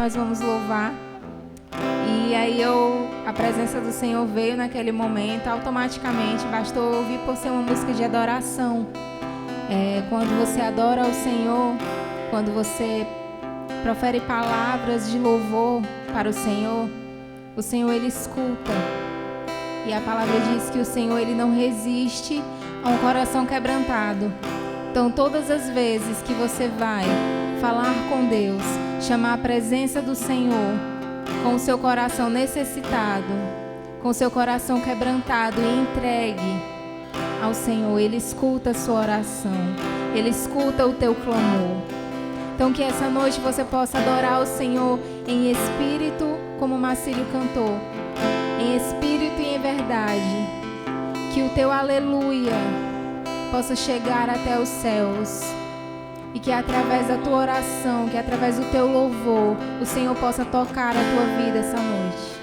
nós vamos louvar. E aí a presença do Senhor veio naquele momento, automaticamente, bastou ouvir por ser uma música de adoração. Quando você adora ao Senhor, quando você profere palavras de louvor para o Senhor Ele escuta. E a palavra diz que o Senhor, Ele não resiste a um coração quebrantado. Então, todas as vezes que você vai falar com Deus, chamar a presença do Senhor, com o seu coração necessitado, com o seu coração quebrantado e entregue ao Senhor, Ele escuta a sua oração, Ele escuta o teu clamor. Então, que essa noite você possa adorar o Senhor em espírito, como o Marcílio cantou, em espírito e em verdade. Que o teu aleluia possa chegar até os céus. E que através da tua oração, que através do teu louvor, o Senhor possa tocar a tua vida essa noite.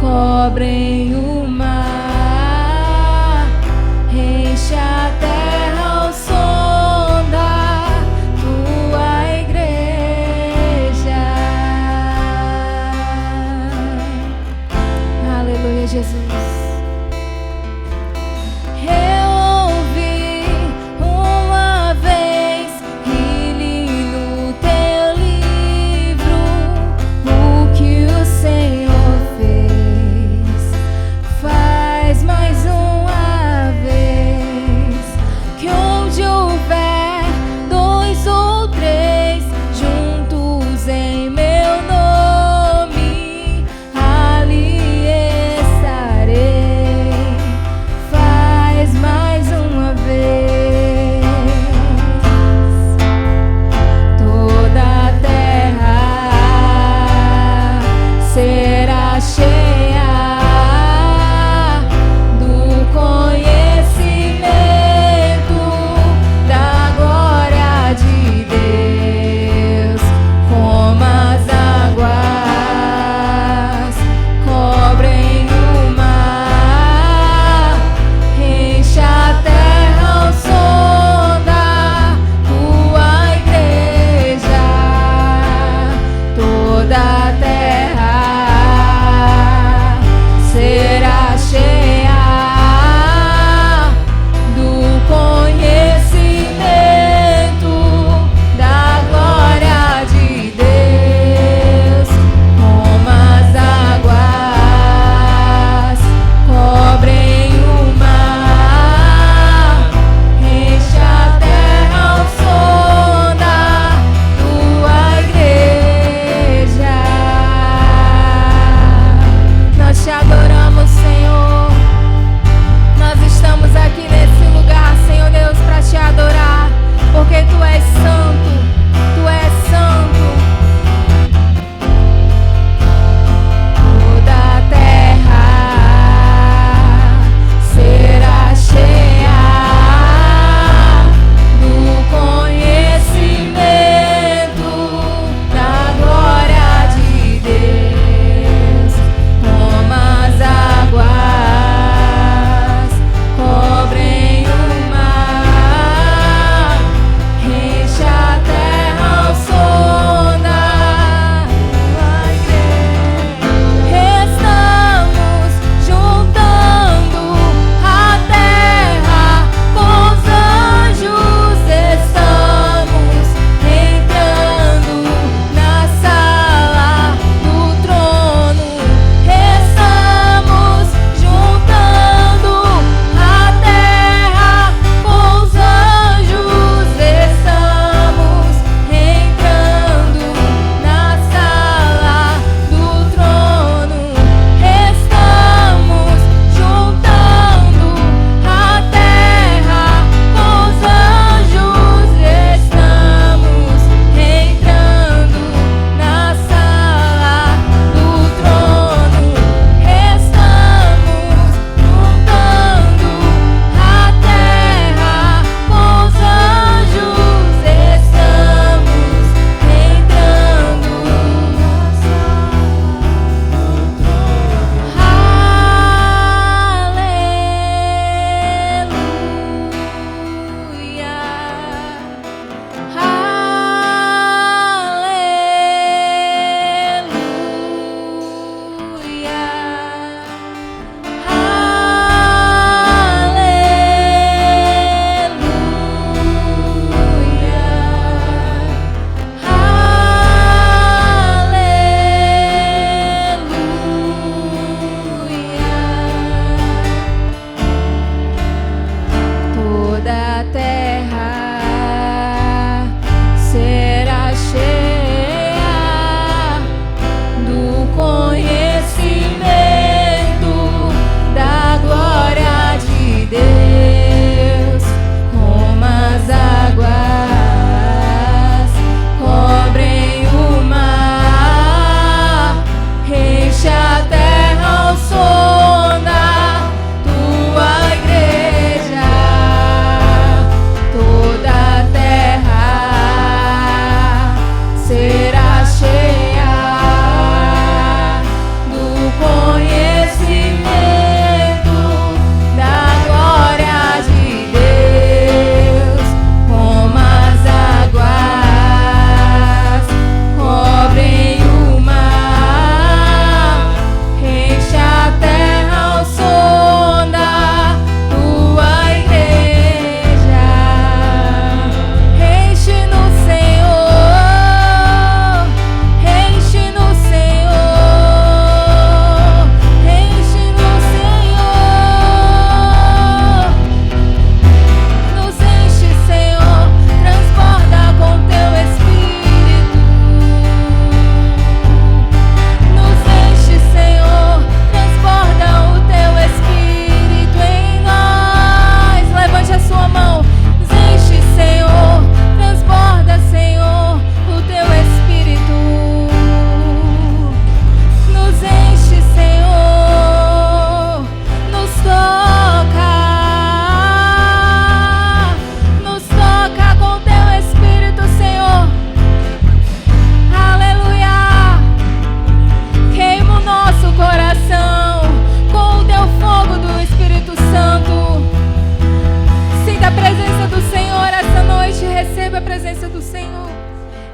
Cobrem o mar, enche a terra ao som da tua igreja.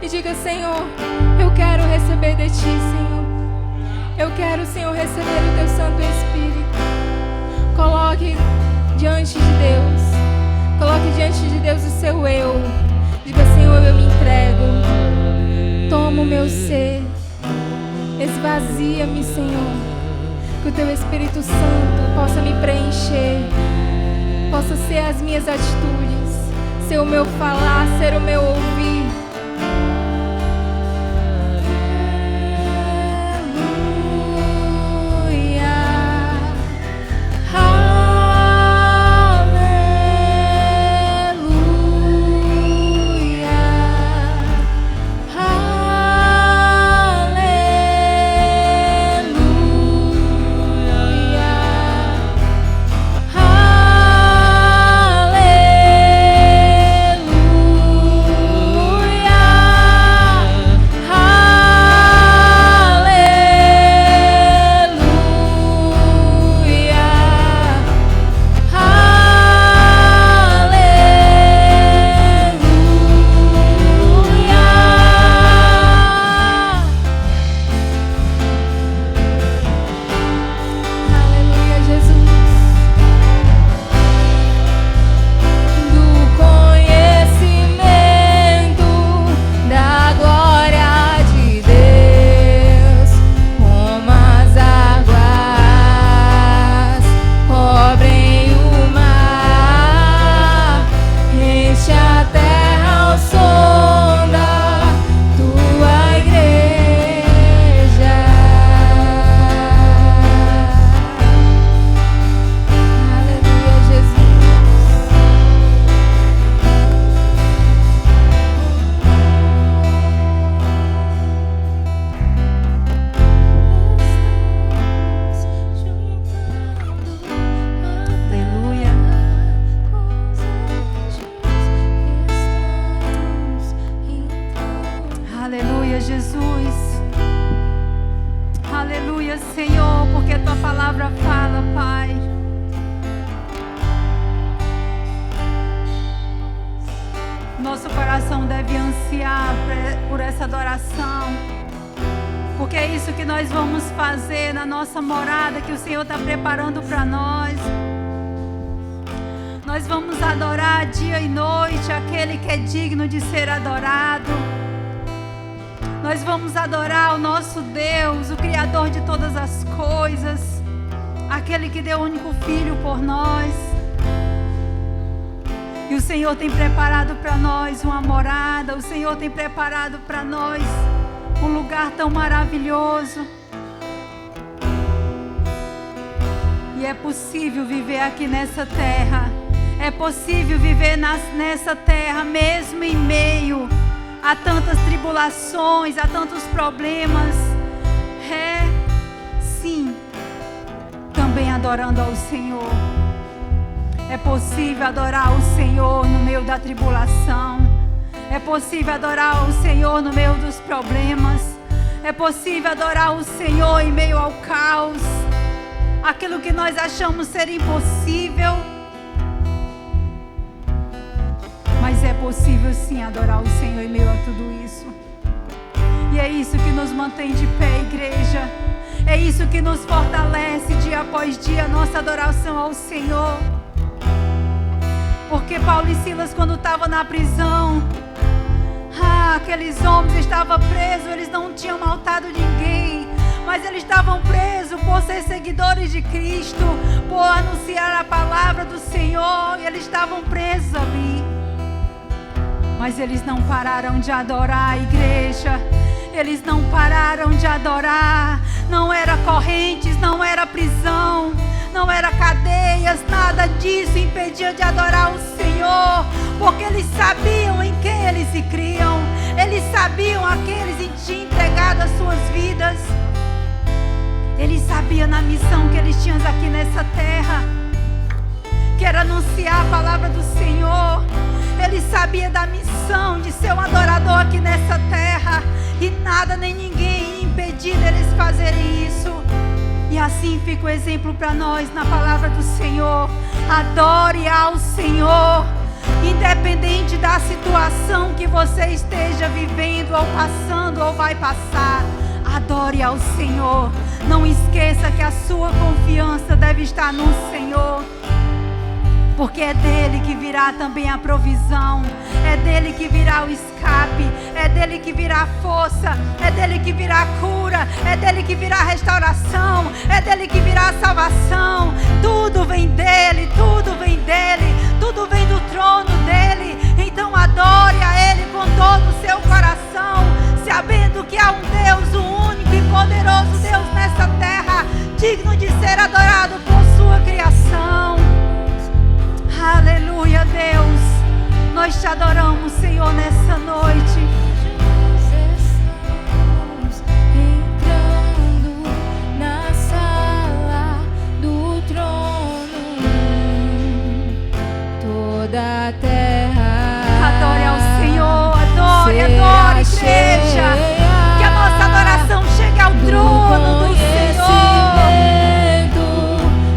e diga: Senhor, eu quero receber de Ti, Senhor. Eu quero, Senhor, receber o Teu Santo Espírito. Coloque diante de Deus. Coloque diante de Deus o seu eu. Diga: Senhor, eu me entrego. Toma o meu ser. Esvazia-me, Senhor. Que o Teu Espírito Santo possa me preencher. Possa ser as minhas atitudes, ser o meu falar, ser o meu ouvir. Nosso coração deve ansiar por essa adoração, porque é isso que nós vamos fazer na nossa morada que o Senhor está preparando para nós. Nós vamos adorar dia e noite aquele que é digno de ser adorado. Nós vamos adorar o nosso Deus, o Criador de todas as coisas, aquele que deu o único Filho por nós. E o Senhor tem preparado para nós uma morada, o Senhor tem preparado para nós um lugar tão maravilhoso. E é possível viver aqui nessa terra, é possível viver nessa terra mesmo em meio a tantas tribulações, a tantos problemas. É, sim, também adorando ao Senhor. É possível adorar o Senhor no meio da tribulação. É possível adorar o Senhor no meio dos problemas. É possível adorar o Senhor em meio ao caos. Aquilo que nós achamos ser impossível. Mas é possível sim adorar o Senhor em meio a tudo isso. E é isso que nos mantém de pé, igreja. É isso que nos fortalece dia após dia, a nossa adoração ao Senhor. Porque Paulo e Silas, quando estavam na prisão, aqueles homens estavam presos, eles não tinham maltratado ninguém, mas eles estavam presos por ser seguidores de Cristo, por anunciar a palavra do Senhor, e eles estavam presos ali. Mas eles não pararam de adorar a igreja, eles não pararam de adorar. Não era correntes, não era prisão, não era cadeias, nada disso impedia de adorar o Senhor, porque eles sabiam em quem eles se criam, eles sabiam a quem eles tinham entregado as suas vidas, eles sabiam na missão que eles tinham aqui nessa terra, que era anunciar a palavra do Senhor. Eles sabiam da missão de ser um adorador aqui nessa terra, e nada nem ninguém ia impedir deles fazerem isso. E assim fica o exemplo para nós na palavra do Senhor. Adore ao Senhor, Independente da situação que você esteja vivendo, ou passando, ou vai passar, adore ao Senhor. Não esqueça que a sua confiança deve estar no Senhor, porque é dele que virá também a provisão, é dele que virá o escape, é dele que virá a força, é dele que virá a cura, é dele que virá a restauração, é dele que virá a salvação. Tudo vem dele, tudo vem dele, tudo vem do trono dele. Então adore a ele com todo o seu coração, sabendo que há um Deus, o único e poderoso Deus nessa terra, digno de ser adorado por sua criação. Aleluia, Deus. Nós te adoramos, Senhor, nessa noite. Estamos entrando na sala do trono. Toda a terra Adore ao Senhor, adore, adore, igreja. Que a nossa adoração chegue ao trono do Senhor.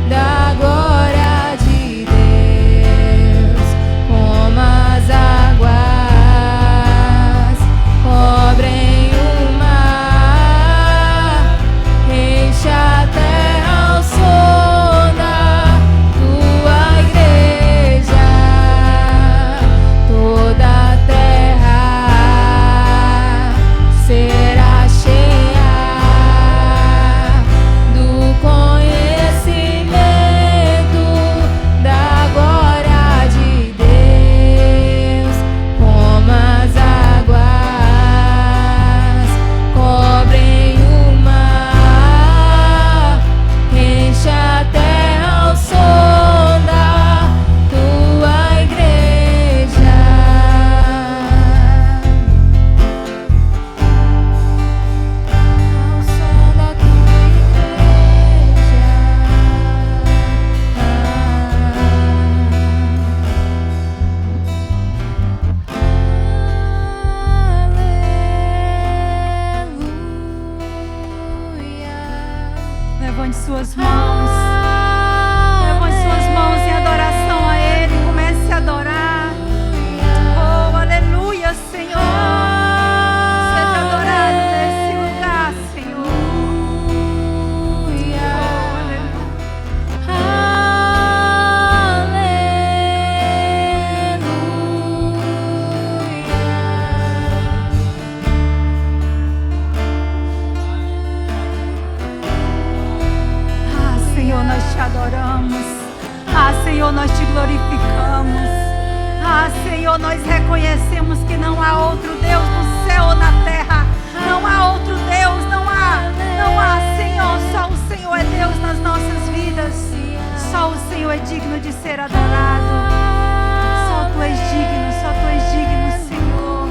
Da glória de Deus, como as águas cobrem o mar, enche a terra ao som da tua igreja. Toda a terra será cheia do conhecimento da glória de Deus, como as águas cobrem o mar, enche a terra ao som da tua igreja. Ao som da tua igreja. Levante suas mãos. Levante suas mãos em adoração a Ele. Comece a adorar. Oh, aleluia, Senhor. Seja adorado nesse lugar, Senhor. Oh, aleluia. Ah, Senhor, nós te adoramos. Ah, Senhor, nós te glorificamos. Ah, Senhor, nós reconhecemos que não há outro Deus no céu ou na terra. Não há outro Deus, não há, Senhor. Só o Senhor é Deus nas nossas vidas. Só o Senhor é digno de ser adorado. Só tu és digno, só tu és digno, Senhor.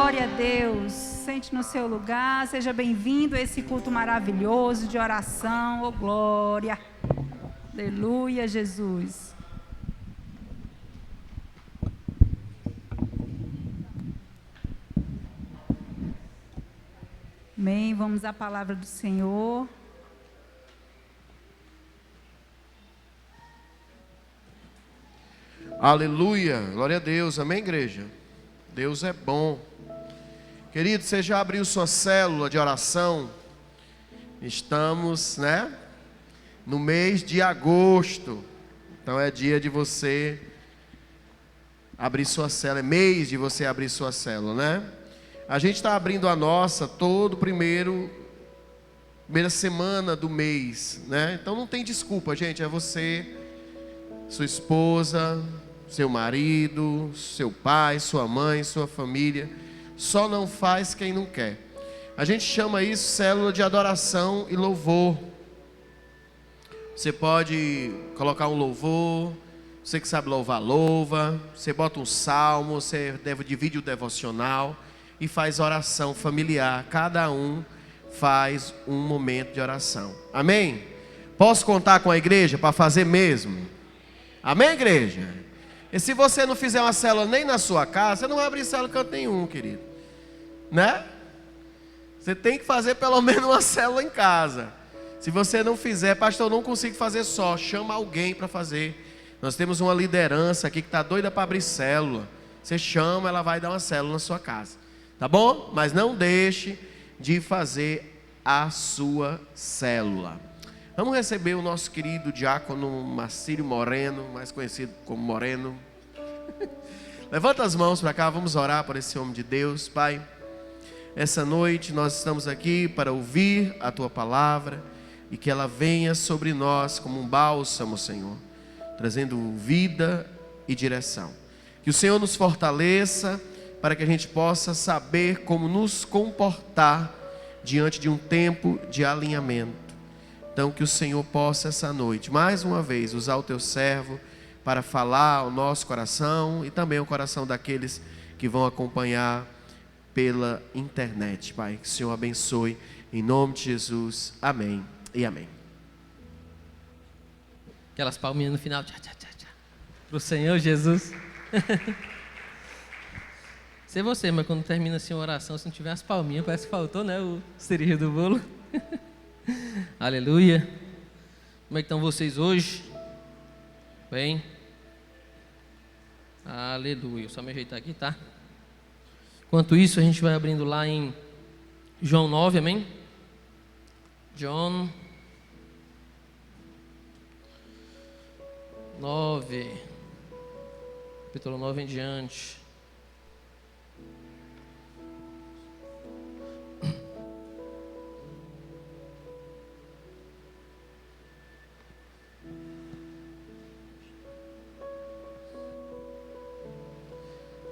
Glória a Deus. Sente no seu lugar. Seja bem-vindo a esse culto maravilhoso de oração. Oh, glória. Aleluia, Jesus. Amém. Vamos à palavra do Senhor. Aleluia, glória a Deus, amém, igreja? Deus é bom. Querido, você já abriu sua célula de oração? Estamos, no mês de agosto. Então é dia de você abrir sua célula, é mês de você abrir sua célula, A gente está abrindo a nossa todo primeira semana do mês, Então não tem desculpa, gente, é você, sua esposa, seu marido, seu pai, sua mãe, sua família. Só não faz quem não quer. A gente chama isso célula de adoração e louvor. Você pode colocar um louvor, você que sabe louvar, louva. Você bota um salmo, você divide o devocional e faz oração familiar. Cada um faz um momento de oração. Amém? Posso contar com a igreja para fazer mesmo? Amém, igreja? E se você não fizer uma célula nem na sua casa, você não vai abrir célula em canto nenhum, querido. Você tem que fazer pelo menos uma célula em casa. Se você não fizer, pastor, eu não consigo fazer só. Chama alguém para fazer. Nós temos uma liderança aqui que está doida para abrir célula. Você chama, ela vai dar uma célula na sua casa. Tá bom? Mas não deixe de fazer a sua célula. Vamos receber o nosso querido diácono Marcílio Moreno, mais conhecido como Moreno. Levanta as mãos para cá, vamos orar por esse homem de Deus. Pai, essa noite nós estamos aqui para ouvir a Tua palavra e que ela venha sobre nós como um bálsamo, Senhor, trazendo vida e direção. Que o Senhor nos fortaleça para que a gente possa saber como nos comportar diante de um tempo de alinhamento. Então que o Senhor possa essa noite, mais uma vez, usar o Teu servo para falar ao nosso coração e também ao coração daqueles que vão acompanhar pela internet. Pai, que o Senhor abençoe, em nome de Jesus, amém e amém. Aquelas palminhas no final, tchá, tchá, tchá, tchá, pro Senhor Jesus. Sei você, mas quando termina assim a oração, se não tiver as palminhas, parece que faltou, o cereja do bolo. Aleluia. Como é que estão vocês hoje? Bem? Aleluia. Só me ajeitar aqui, tá? Enquanto isso, a gente vai abrindo lá em João 9, amém? João 9, capítulo 9 em diante.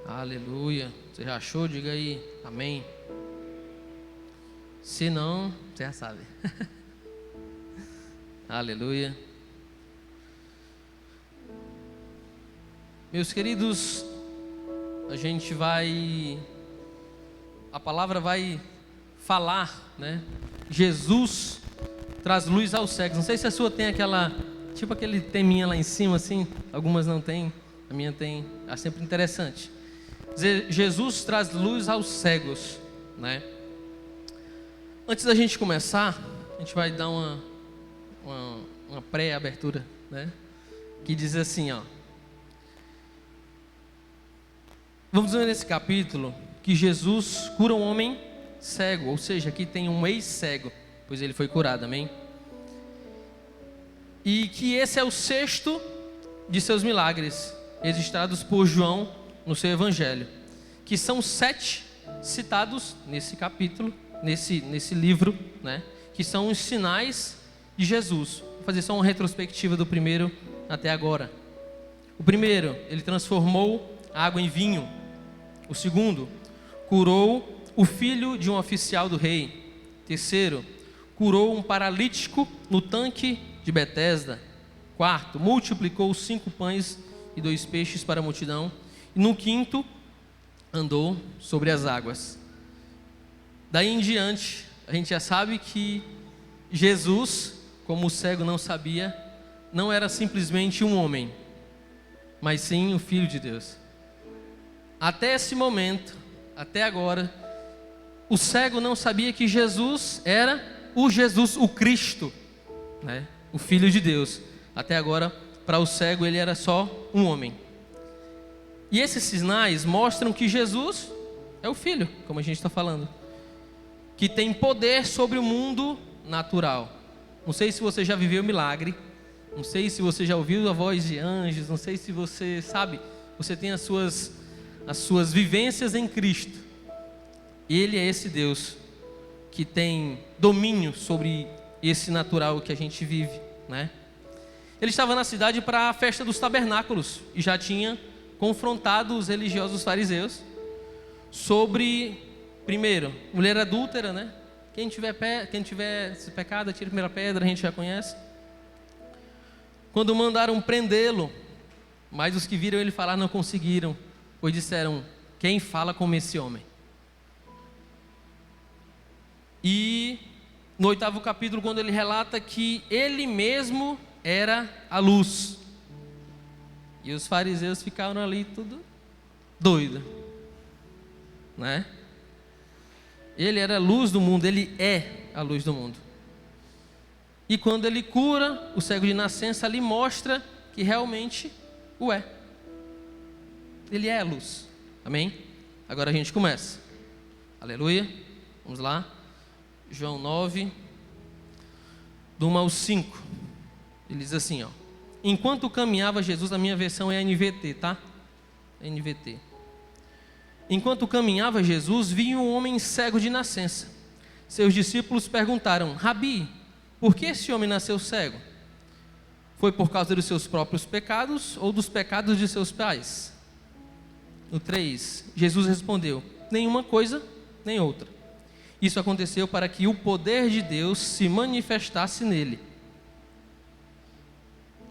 Aleluia. Você já achou? Diga aí. Amém. Se não, você já sabe. Aleluia. Meus queridos, a palavra vai falar, Jesus traz luz aos cegos. Não sei se a sua tem aquele teminha lá em cima assim. Algumas não tem. A minha tem. É sempre interessante. Jesus traz luz aos cegos, Antes da gente começar, a gente vai dar uma pré-abertura, que diz assim, vamos ver nesse capítulo que Jesus cura um homem cego, ou seja, aqui tem um ex-cego, pois ele foi curado, amém? E que esse é o 6º de seus milagres, registrados por João no seu evangelho, que são 7 citados nesse capítulo, nesse livro, que são os sinais de Jesus. Vou fazer só uma retrospectiva do primeiro até agora. O primeiro, ele transformou água em vinho. O segundo, curou o filho de um oficial do rei. Terceiro, curou um paralítico no tanque de Betesda. Quarto, multiplicou 5 pães e 2 peixes para a multidão. E no quinto, andou sobre as águas. Daí em diante, a gente já sabe que Jesus, como o cego não sabia, não era simplesmente um homem, mas sim o Filho de Deus. Até esse momento, até agora, o cego não sabia que Jesus era o Jesus, o Cristo, né? O Filho de Deus. Até agora, para o cego, ele era só um homem. E esses sinais mostram que Jesus é o Filho, como a gente está falando, que tem poder sobre o mundo natural. Não sei se você já viveu milagre, não sei se você já ouviu a voz de anjos, não sei se você sabe, você tem as suas vivências em Cristo. Ele é esse Deus que tem domínio sobre esse natural que a gente vive, né? Ele estava na cidade para a festa dos tabernáculos e já tinha confrontado os religiosos fariseus sobre, primeiro, mulher adúltera, né? Quem tiver esse pecado, atira a primeira pedra, a gente já conhece. Quando mandaram prendê-lo, mas os que viram ele falar não conseguiram, pois disseram: quem fala como esse homem? E no 8º capítulo, quando ele relata que ele mesmo era a luz, e os fariseus ficaram ali tudo doido, né? Ele era a luz do mundo, ele é a luz do mundo. E quando ele cura o cego de nascença, ali mostra que realmente o é. Ele é a luz. Amém? Agora a gente começa. Aleluia. Vamos lá. João 9, do 1 ao 5. Ele diz assim, ó: enquanto caminhava Jesus, a minha versão é NVT, tá? NVT. Enquanto caminhava Jesus, viu um homem cego de nascença. Seus discípulos perguntaram: Rabi, por que esse homem nasceu cego? Foi por causa dos seus próprios pecados ou dos pecados de seus pais? No 3, Jesus respondeu: nenhuma coisa, nem outra. Isso aconteceu para que o poder de Deus se manifestasse nele.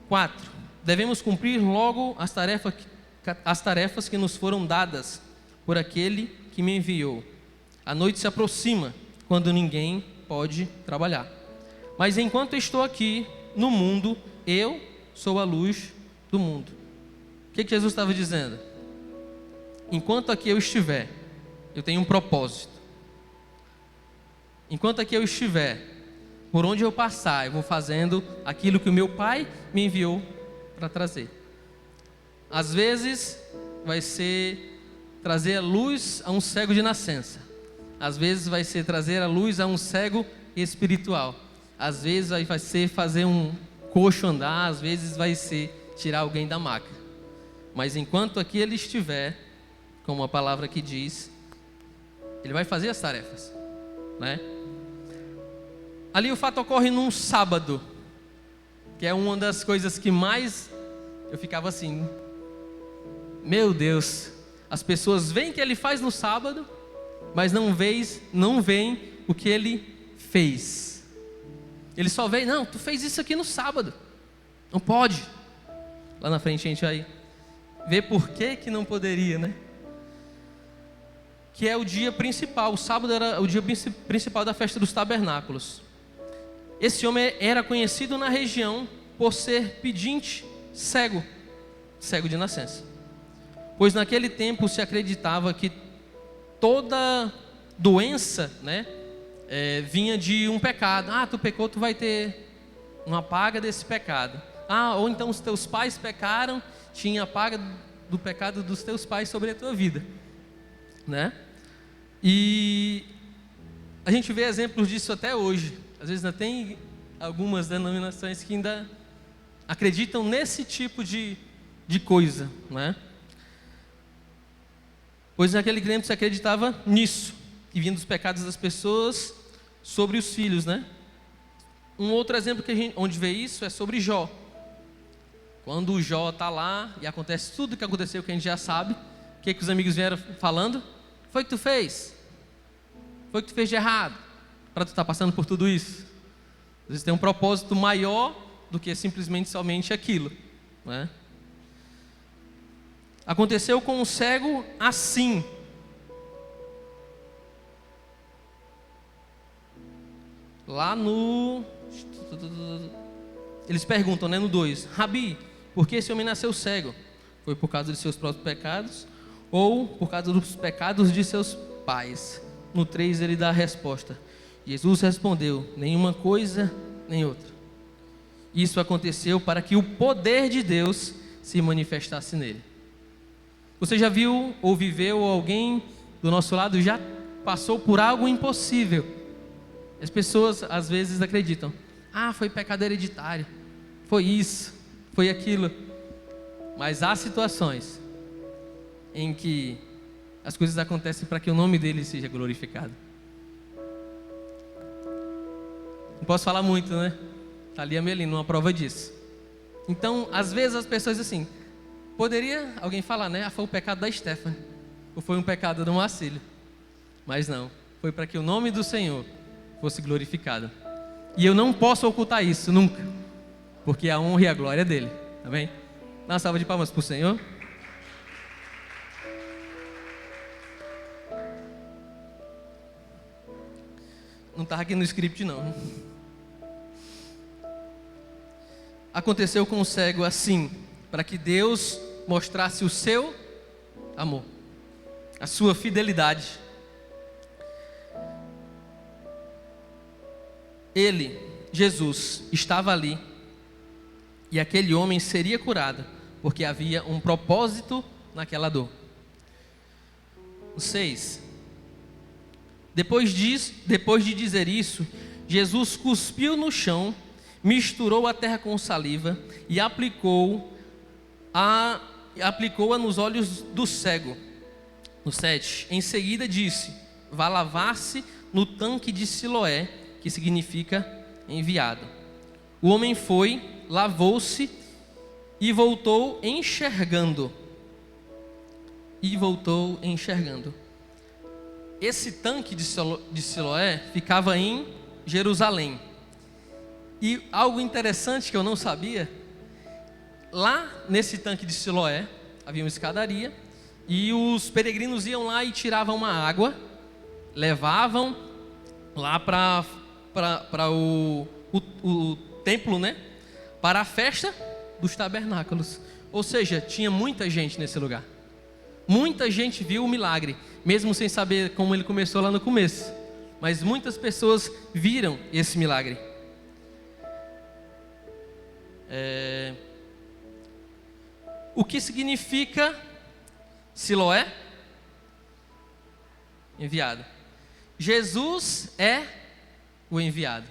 4, devemos cumprir logo as tarefas que nos foram dadas por aquele que me enviou. A noite se aproxima, quando ninguém pode trabalhar. Mas enquanto estou aqui no mundo, eu sou a luz do mundo. O que Jesus estava dizendo? Enquanto aqui eu estiver, eu tenho um propósito. Enquanto aqui eu estiver, por onde eu passar, eu vou fazendo aquilo que o meu Pai me enviou para trazer. Às vezes vai ser trazer a luz a um cego de nascença. Às vezes vai ser trazer a luz a um cego espiritual. Às vezes vai ser fazer um coxo andar. Às vezes vai ser tirar alguém da maca. Mas enquanto aqui ele estiver, como a palavra aqui diz, ele vai fazer as tarefas, né? Ali o fato ocorre num sábado, que é uma das coisas que mais eu ficava assim: meu Deus, as pessoas veem o que ele faz no sábado, mas não veem o que ele fez. Ele só vê: não, tu fez isso aqui no sábado, não pode. Lá na frente a gente vai ver por que não poderia, né? Que é o dia principal, o sábado era o dia principal da festa dos tabernáculos. Esse homem era conhecido na região por ser pedinte, cego de nascença. Pois naquele tempo se acreditava que toda doença, né, vinha de um pecado. Ah, tu pecou, tu vai ter uma paga desse pecado. Ah, ou então os teus pais pecaram, tinha a paga do pecado dos teus pais sobre a tua vida, né? E a gente vê exemplos disso até hoje. Às vezes ainda tem algumas denominações que ainda acreditam nesse tipo de coisa, né? Pois naquele tempo se acreditava nisso, que vinha dos pecados das pessoas sobre os filhos, né? Um outro exemplo onde vê isso é sobre Jó. Quando o Jó está lá e acontece tudo o que aconteceu, que a gente já sabe, o que os amigos vieram falando? Foi que tu fez? Foi que tu fez de errado? Para tu estar passando por tudo isso? Às vezes tem um propósito maior do que simplesmente somente aquilo, né? Aconteceu com o cego assim, lá no... Eles perguntam, né, no 2. Rabi, por que esse homem nasceu cego? Foi por causa de seus próprios pecados ou por causa dos pecados de seus pais? No 3 ele dá a resposta. Jesus respondeu, nenhuma coisa nem outra. Isso aconteceu para que o poder de Deus se manifestasse nele. Você já viu ou viveu alguém do nosso lado já passou por algo impossível? As pessoas às vezes acreditam, foi pecado hereditário, foi isso, foi aquilo. Mas há situações em que as coisas acontecem para que o nome dele seja glorificado. Não posso falar muito, né? Está ali a Melina, uma prova disso. Então, às vezes as pessoas assim, poderia alguém falar, né? Foi o pecado da Stephanie, ou foi um pecado do Marcílio. Mas não, foi para que o nome do Senhor fosse glorificado. E eu não posso ocultar isso, nunca. Porque a honra e a glória é dele, tá bem? Dá uma salva de palmas para o Senhor. Não estava aqui no script não. Aconteceu com o cego assim, para que Deus mostrasse o seu amor, a sua fidelidade. Ele, Jesus, estava ali e aquele homem seria curado, porque havia um propósito naquela dor. O 6. Depois de dizer isso, Jesus cuspiu no chão, misturou a terra com saliva e aplicou-a nos olhos do cego. No 7. Em seguida disse, vá lavar-se no tanque de Siloé, que significa enviado. O homem foi, lavou-se e voltou enxergando. Esse tanque de Siloé ficava em Jerusalém. E algo interessante que eu não sabia, lá nesse tanque de Siloé havia uma escadaria e os peregrinos iam lá e tiravam uma água, levavam lá para o templo, né? Para a festa dos tabernáculos. Ou seja, tinha muita gente nesse lugar. Muita gente viu o milagre, mesmo sem saber como ele começou lá no começo. Mas muitas pessoas viram esse milagre. O que significa Siloé? Enviado. Jesus é o enviado.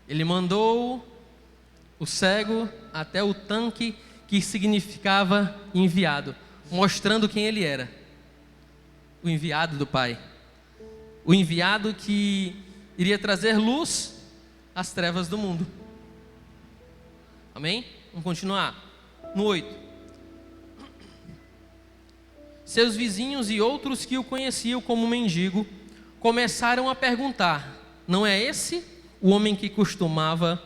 Ele mandou o cego até o tanque que significava enviado, mostrando quem ele era. O enviado do Pai. O enviado que iria trazer luz às trevas do mundo. Amém? Vamos continuar. No 8. Seus vizinhos e outros que o conheciam como mendigo começaram a perguntar, não é esse o homem que costumava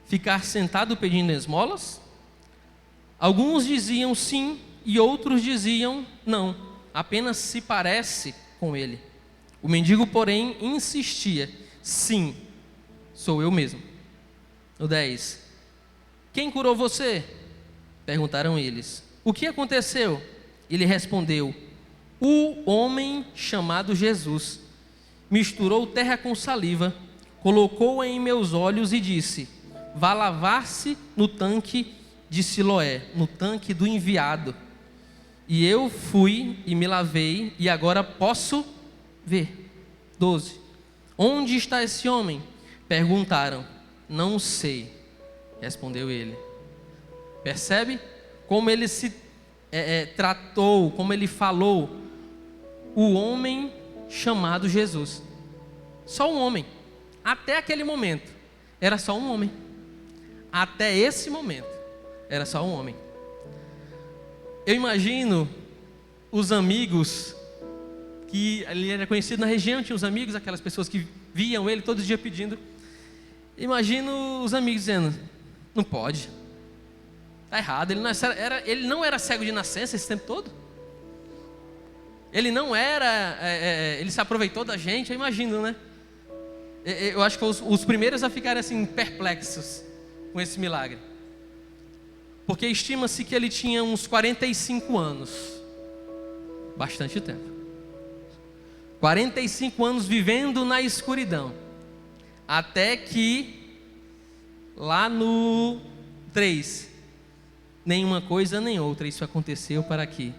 ficar sentado pedindo esmolas? Alguns diziam sim e outros diziam não, apenas se parece com ele. O mendigo, porém, insistia, sim, sou eu mesmo. No 10. Quem curou você? Perguntaram eles. O que aconteceu? Ele respondeu, o homem chamado Jesus misturou terra com saliva, colocou-a em meus olhos e disse, vá lavar-se no tanque de Siloé, no tanque do enviado. E eu fui e me lavei e agora posso ver. 12. Onde está esse homem? Perguntaram. Não sei, respondeu ele. Percebe como ele se tratou, como ele falou? O homem chamado Jesus. Só um homem. Até aquele momento era só um homem. Até esse momento era só um homem. Eu imagino os amigos, que ele era conhecido na região, tinha os amigos, aquelas pessoas que viam ele todo dia pedindo. Imagino os amigos dizendo, não pode, está errado, ele não era cego de nascença esse tempo todo. Ele não era, ele se aproveitou da gente, eu imagino, né? Eu acho que os primeiros a ficarem assim perplexos com esse milagre. Porque estima-se que ele tinha uns 45 anos. Bastante tempo. 45 anos vivendo na escuridão. Até que, lá no 3, nenhuma coisa nem outra, isso aconteceu para que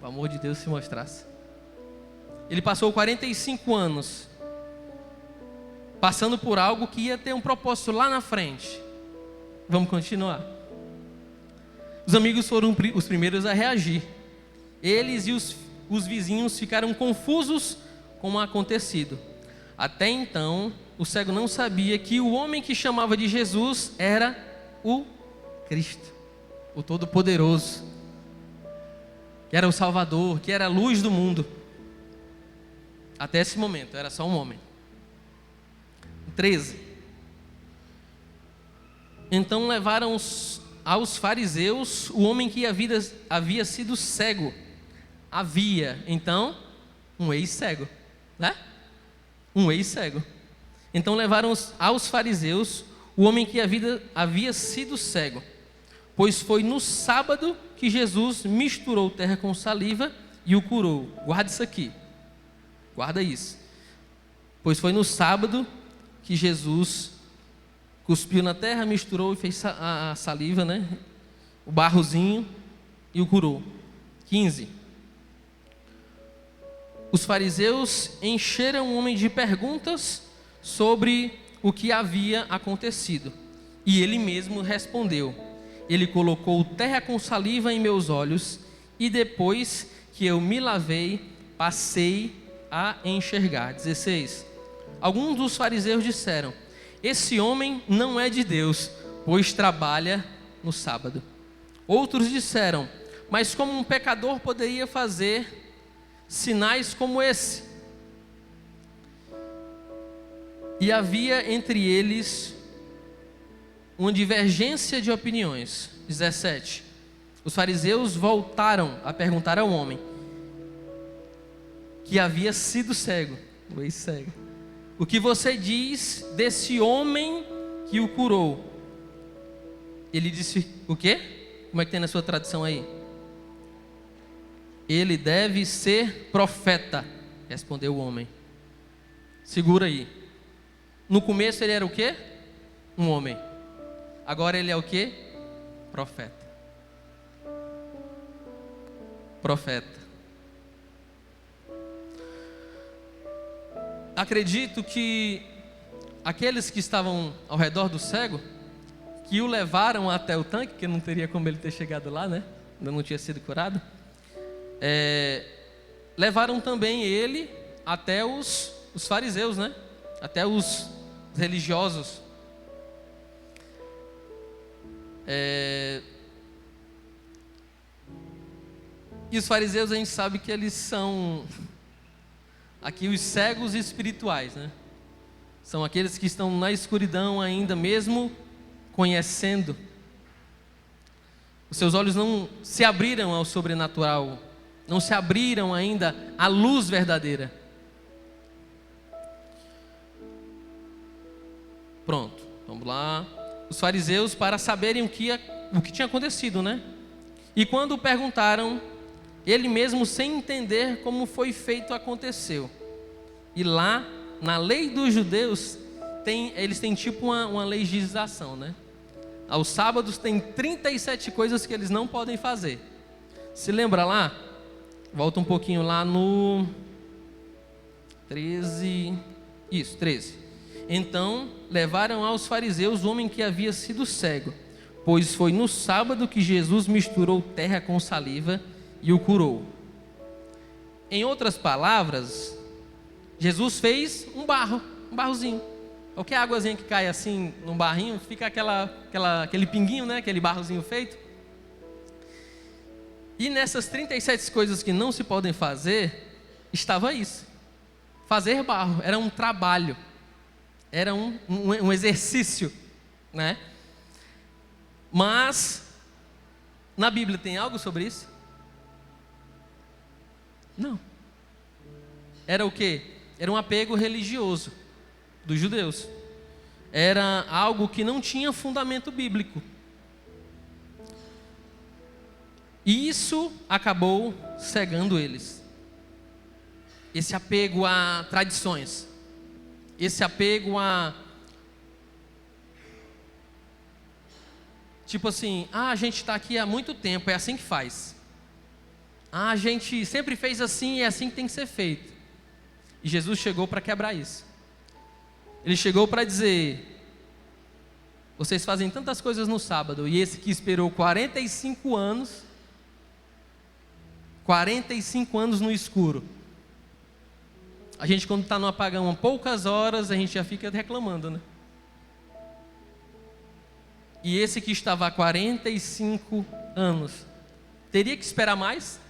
o amor de Deus se mostrasse. Ele passou 45 anos passando por algo que ia ter um propósito lá na frente. Vamos continuar. Os amigos foram os primeiros a reagir. Eles e os vizinhos ficaram confusos com o acontecido. Até então, o cego não sabia que o homem que chamava de Jesus era o Cristo, o Todo-Poderoso, que era o Salvador, que era a luz do mundo. Até esse momento, era só um homem. 13. Então levaram aos fariseus o homem que havia sido cego. Então, um ex-cego, né? Um ex-cego. Então levaram aos fariseus o homem que havia sido cego, pois foi no sábado que Jesus misturou terra com saliva e o curou. Guarda isso aqui, guarda isso. Pois foi no sábado que Jesus cuspiu na terra, misturou e fez a saliva, né? O barrozinho, e o curou. 15. Os fariseus encheram o homem de perguntas sobre o que havia acontecido. E ele mesmo respondeu: ele colocou terra com saliva em meus olhos, e depois que eu me lavei, passei a enxergar. 16. Alguns dos fariseus disseram: esse homem não é de Deus, pois trabalha no sábado. Outros disseram: mas como um pecador poderia fazer sinais como esse? E havia entre eles uma divergência de opiniões. 17. Os fariseus voltaram a perguntar ao homem que havia sido cego, o ex-cego: o que você diz desse homem que o curou? Ele disse o quê? Como é que tem na sua tradução aí? Ele deve ser profeta, respondeu o homem. Segura aí. No começo ele era o quê? Um homem. Agora ele é o quê? Profeta. Profeta. Acredito que aqueles que estavam ao redor do cego, que o levaram até o tanque, que não teria como ele ter chegado lá, né? Ainda não tinha sido curado. Levaram também ele até os fariseus, né? Até os religiosos. E os fariseus, a gente sabe que eles são aqui os cegos espirituais, né? São aqueles que estão na escuridão ainda, mesmo conhecendo. Os seus olhos não se abriram ao sobrenatural, não se abriram ainda à luz verdadeira. Pronto, vamos lá. Os fariseus, para saberem o que tinha acontecido, né? E quando perguntaram, ele mesmo, sem entender como foi feito, aconteceu. E lá, na lei dos judeus, eles têm tipo uma legislação, né? Aos sábados tem 37 coisas que eles não podem fazer. Se lembra lá? Volta um pouquinho lá no 13. Isso, 13. Então levaram aos fariseus o homem que havia sido cego, pois foi no sábado que Jesus misturou terra com saliva e o curou. Em outras palavras, Jesus fez um barrozinho. Qualquer águazinha que cai assim num barrinho, fica aquele pinguinho, né? Aquele barrozinho feito. E nessas 37 coisas que não se podem fazer, estava isso. Fazer barro, era um trabalho, era um exercício, né? Mas, na Bíblia tem algo sobre isso? Não. Era o quê? Era um apego religioso. dos judeus. Era algo que não tinha fundamento bíblico. E isso acabou cegando eles. Esse apego a tradições. Esse apego a... Tipo assim, a gente está aqui há muito tempo, é assim que faz. A gente sempre fez assim, é assim que tem que ser feito. E Jesus chegou para quebrar isso. Ele chegou para dizer: vocês fazem tantas coisas no sábado, e esse que esperou 45 anos no escuro. A gente, quando está no apagão, poucas horas, a gente já fica reclamando, né? E esse que estava há 45 anos, teria que esperar mais?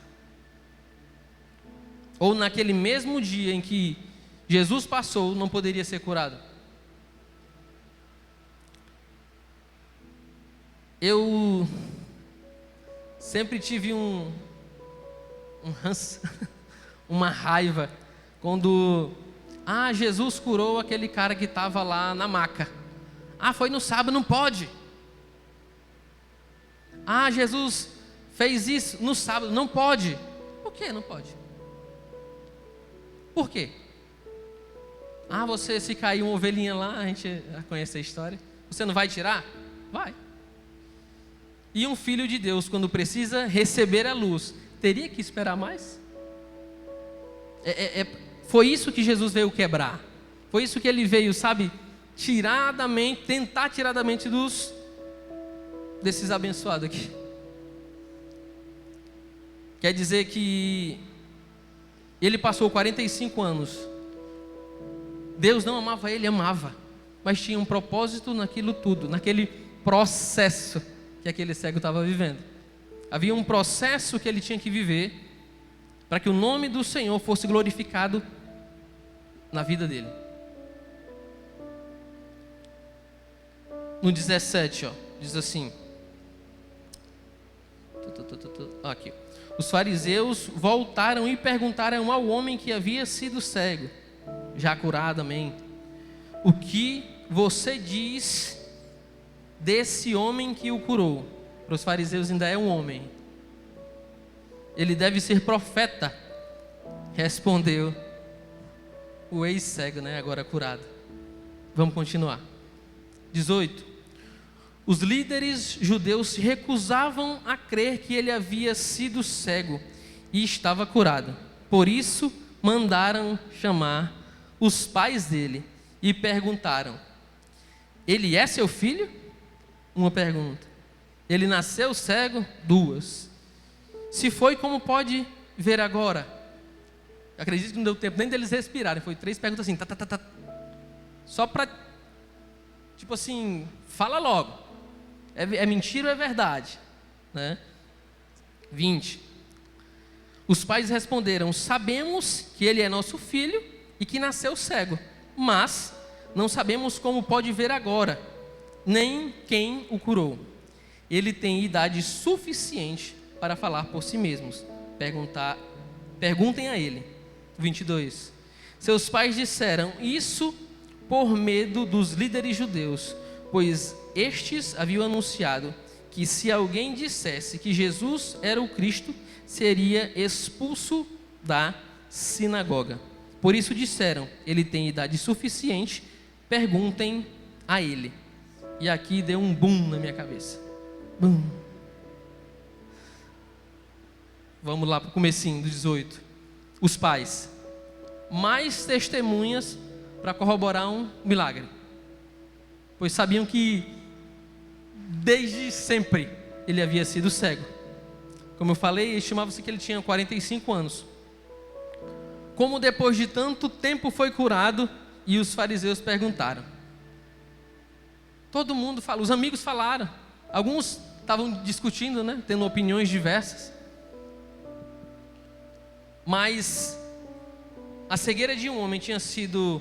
Ou naquele mesmo dia em que Jesus passou, não poderia ser curado? Eu sempre tive um ranço, uma raiva, quando Jesus curou aquele cara que estava lá na maca. Foi no sábado, não pode. Jesus fez isso no sábado, não pode. Por que não pode? Por quê? Você, se cair uma ovelhinha lá, a gente já conhece a história, você não vai tirar? Vai. E um filho de Deus, quando precisa receber a luz, teria que esperar mais? Foi isso que Jesus veio quebrar. Foi isso que ele veio, tentar tirar da mente desses abençoados aqui. Quer dizer que ele passou 45 anos. Deus não amava ele, amava. Mas tinha um propósito naquilo tudo, naquele processo que aquele cego estava vivendo. Havia um processo que ele tinha que viver para que o nome do Senhor fosse glorificado na vida dele. No 17, diz assim. Aqui. Os fariseus voltaram e perguntaram ao homem que havia sido cego, já curado, amém: o que você diz desse homem que o curou? Para os fariseus ainda é um homem. Ele deve ser profeta, respondeu o ex-cego, agora curado. Vamos continuar. 18. Os líderes judeus se recusavam a crer que ele havia sido cego e estava curado. Por isso, mandaram chamar os pais dele e perguntaram: ele é seu filho? Uma pergunta. Ele nasceu cego? Duas. Se foi, como pode ver agora? Acredito que não deu tempo nem deles respirarem. Foi 3 perguntas assim, só para, fala logo. É mentira ou é verdade? 20. Os pais responderam: sabemos que ele é nosso filho e que nasceu cego, mas não sabemos como pode ver agora, nem quem o curou. Ele tem idade suficiente para falar por si mesmos. Perguntem a ele. 22. Seus pais disseram isso por medo dos líderes judeus, pois estes haviam anunciado que se alguém dissesse que Jesus era o Cristo, seria expulso da sinagoga. Por isso disseram: ele tem idade suficiente, perguntem a ele. E aqui deu um boom na minha cabeça. Boom. Vamos lá para o comecinho do 18. Os pais: mais testemunhas para corroborar um milagre, pois sabiam que desde sempre ele havia sido cego. Como eu falei, estimava-se que ele tinha 45 anos. Como depois de tanto tempo foi curado? E os fariseus perguntaram. Todo mundo falou, os amigos falaram. Alguns estavam discutindo, tendo opiniões diversas. Mas a cegueira de um homem tinha sido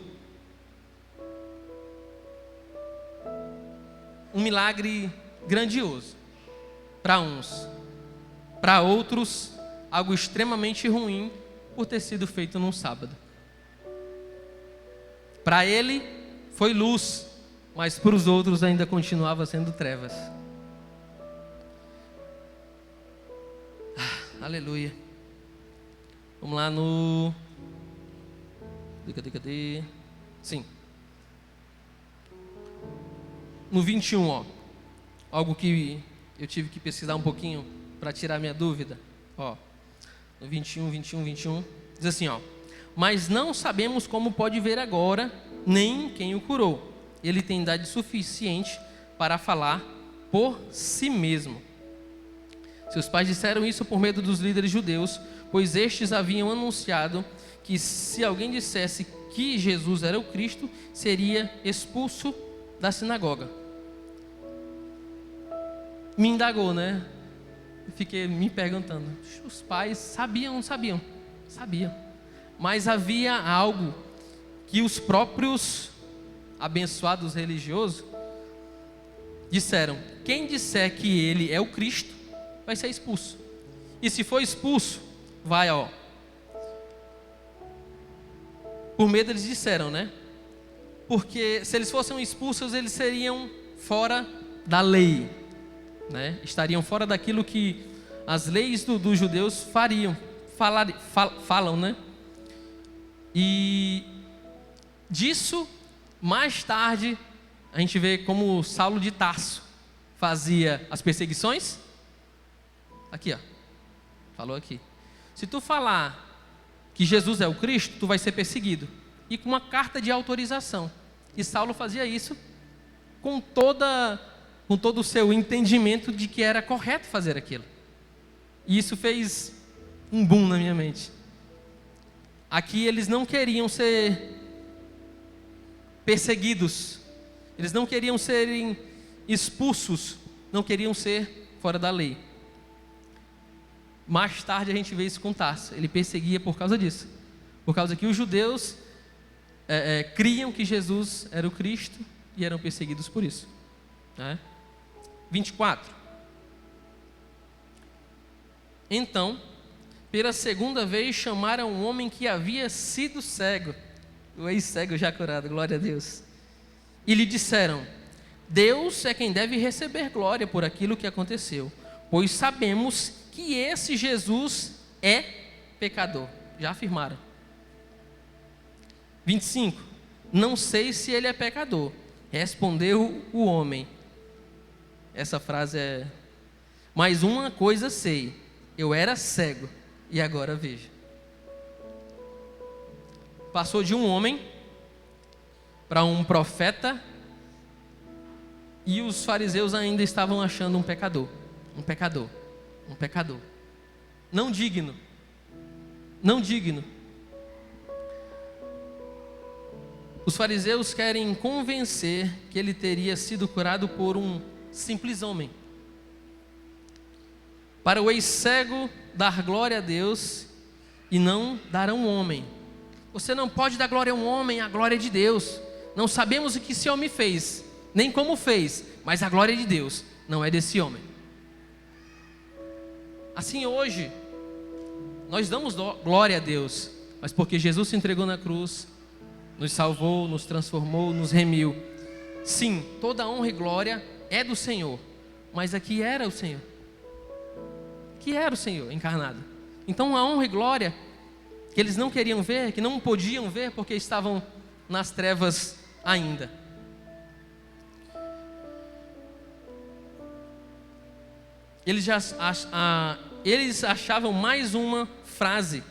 um milagre grandioso para uns. Para outros, algo extremamente ruim por ter sido feito num sábado. Para ele, foi luz, mas para os outros ainda continuava sendo trevas. Aleluia. Vamos lá no... Cadê? Sim. No 21, ó. Algo que eu tive que pesquisar um pouquinho para tirar minha dúvida. Ó. No 21. Diz assim, ó. Mas não sabemos como pode ver agora, nem quem o curou. Ele tem idade suficiente para falar por si mesmo. Seus pais disseram isso por medo dos líderes judeus, pois estes haviam anunciado que se alguém dissesse que Jesus era o Cristo, seria expulso da sinagoga. Me indagou, né? Fiquei me perguntando, os pais sabiam ou não sabiam? Sabiam. Mas havia algo que os próprios abençoados religiosos disseram: quem disser que ele é o Cristo, vai ser expulso. E se for expulso, vai, ó. Por medo eles disseram, né? Porque se eles fossem expulsos, eles seriam fora da lei, né? Estariam fora daquilo que as leis dos judeus falam, né? E disso, mais tarde, a gente vê como Saulo de Tarso fazia as perseguições. Aqui, ó. Falou aqui. Se tu falar que Jesus é o Cristo, tu vai ser perseguido. E com uma carta de autorização. E Saulo fazia isso com todo o seu entendimento de que era correto fazer aquilo. E isso fez um boom na minha mente. Aqui eles não queriam ser perseguidos. Eles não queriam serem expulsos. Não queriam ser fora da lei. Mais tarde a gente vê isso com Tarso. Ele perseguia por causa disso. Por causa que os judeus criam que Jesus era o Cristo e eram perseguidos por isso. 24. Então, pela segunda vez chamaram um homem que havia sido cego. O ex-cego já curado, glória a Deus. E lhe disseram: Deus é quem deve receber glória por aquilo que aconteceu, pois sabemos que esse Jesus é pecador. Já afirmaram. 25. Não sei se ele é pecador. Respondeu o homem. Essa frase é: mas uma coisa sei, eu era cego e agora vejo. Passou de um homem para um profeta, e os fariseus ainda estavam achando um pecador. Não digno. Os fariseus querem convencer que ele teria sido curado por um simples homem. Para o ex-cego dar glória a Deus e não dar a um homem. Você não pode dar glória a um homem, a glória é de Deus. Não sabemos o que esse homem fez, nem como fez, mas a glória é de Deus, não é desse homem. Assim hoje, nós damos glória a Deus, mas porque Jesus se entregou na cruz, nos salvou, nos transformou, nos remiu. Sim, toda honra e glória é do Senhor, mas aqui era o Senhor. Que era o Senhor encarnado. Então a honra e glória que eles não queriam ver, que não podiam ver porque estavam nas trevas ainda. Eles achavam mais uma frase.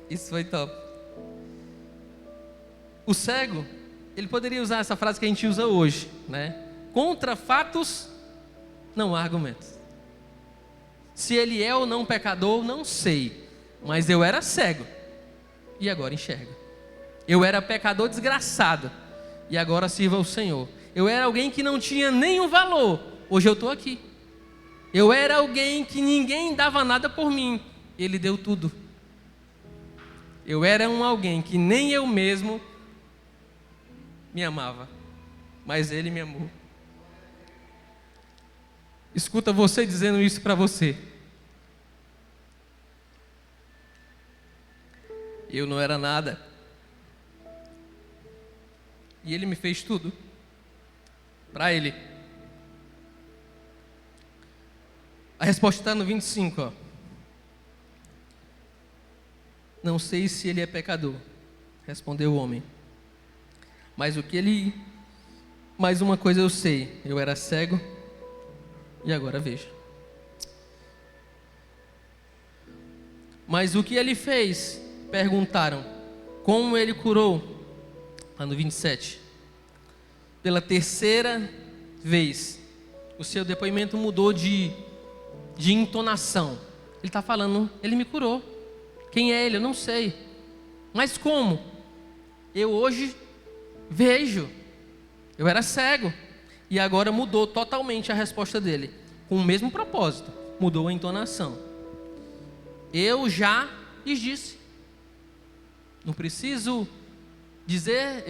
Isso foi top. O cego, ele poderia usar essa frase que a gente usa hoje, né? Contra fatos, não há argumentos. Se ele é ou não pecador, não sei. Mas eu era cego e agora enxergo. Eu era pecador desgraçado e agora sirvo ao Senhor. Eu era alguém que não tinha nenhum valor. Hoje eu estou aqui. Eu era alguém que ninguém dava nada por mim. Ele deu tudo. Eu era alguém que nem eu mesmo me amava, mas Ele me amou. Escuta você dizendo isso para você. Eu não era nada. E ele me fez tudo para ele. A resposta está no 25, ó. Não sei se ele é pecador, respondeu o homem. Mas uma coisa eu sei, eu era cego e agora vejo. Mas o que ele fez? Perguntaram. Como ele curou? Lá no 27. Pela terceira vez, o seu depoimento mudou de entonação. Ele está falando, ele me curou. Quem é ele? Eu não sei. Mas como? Eu hoje vejo. Eu era cego. E agora mudou totalmente a resposta dele. Com o mesmo propósito. Mudou a entonação. Eu já lhes disse. Não preciso dizer.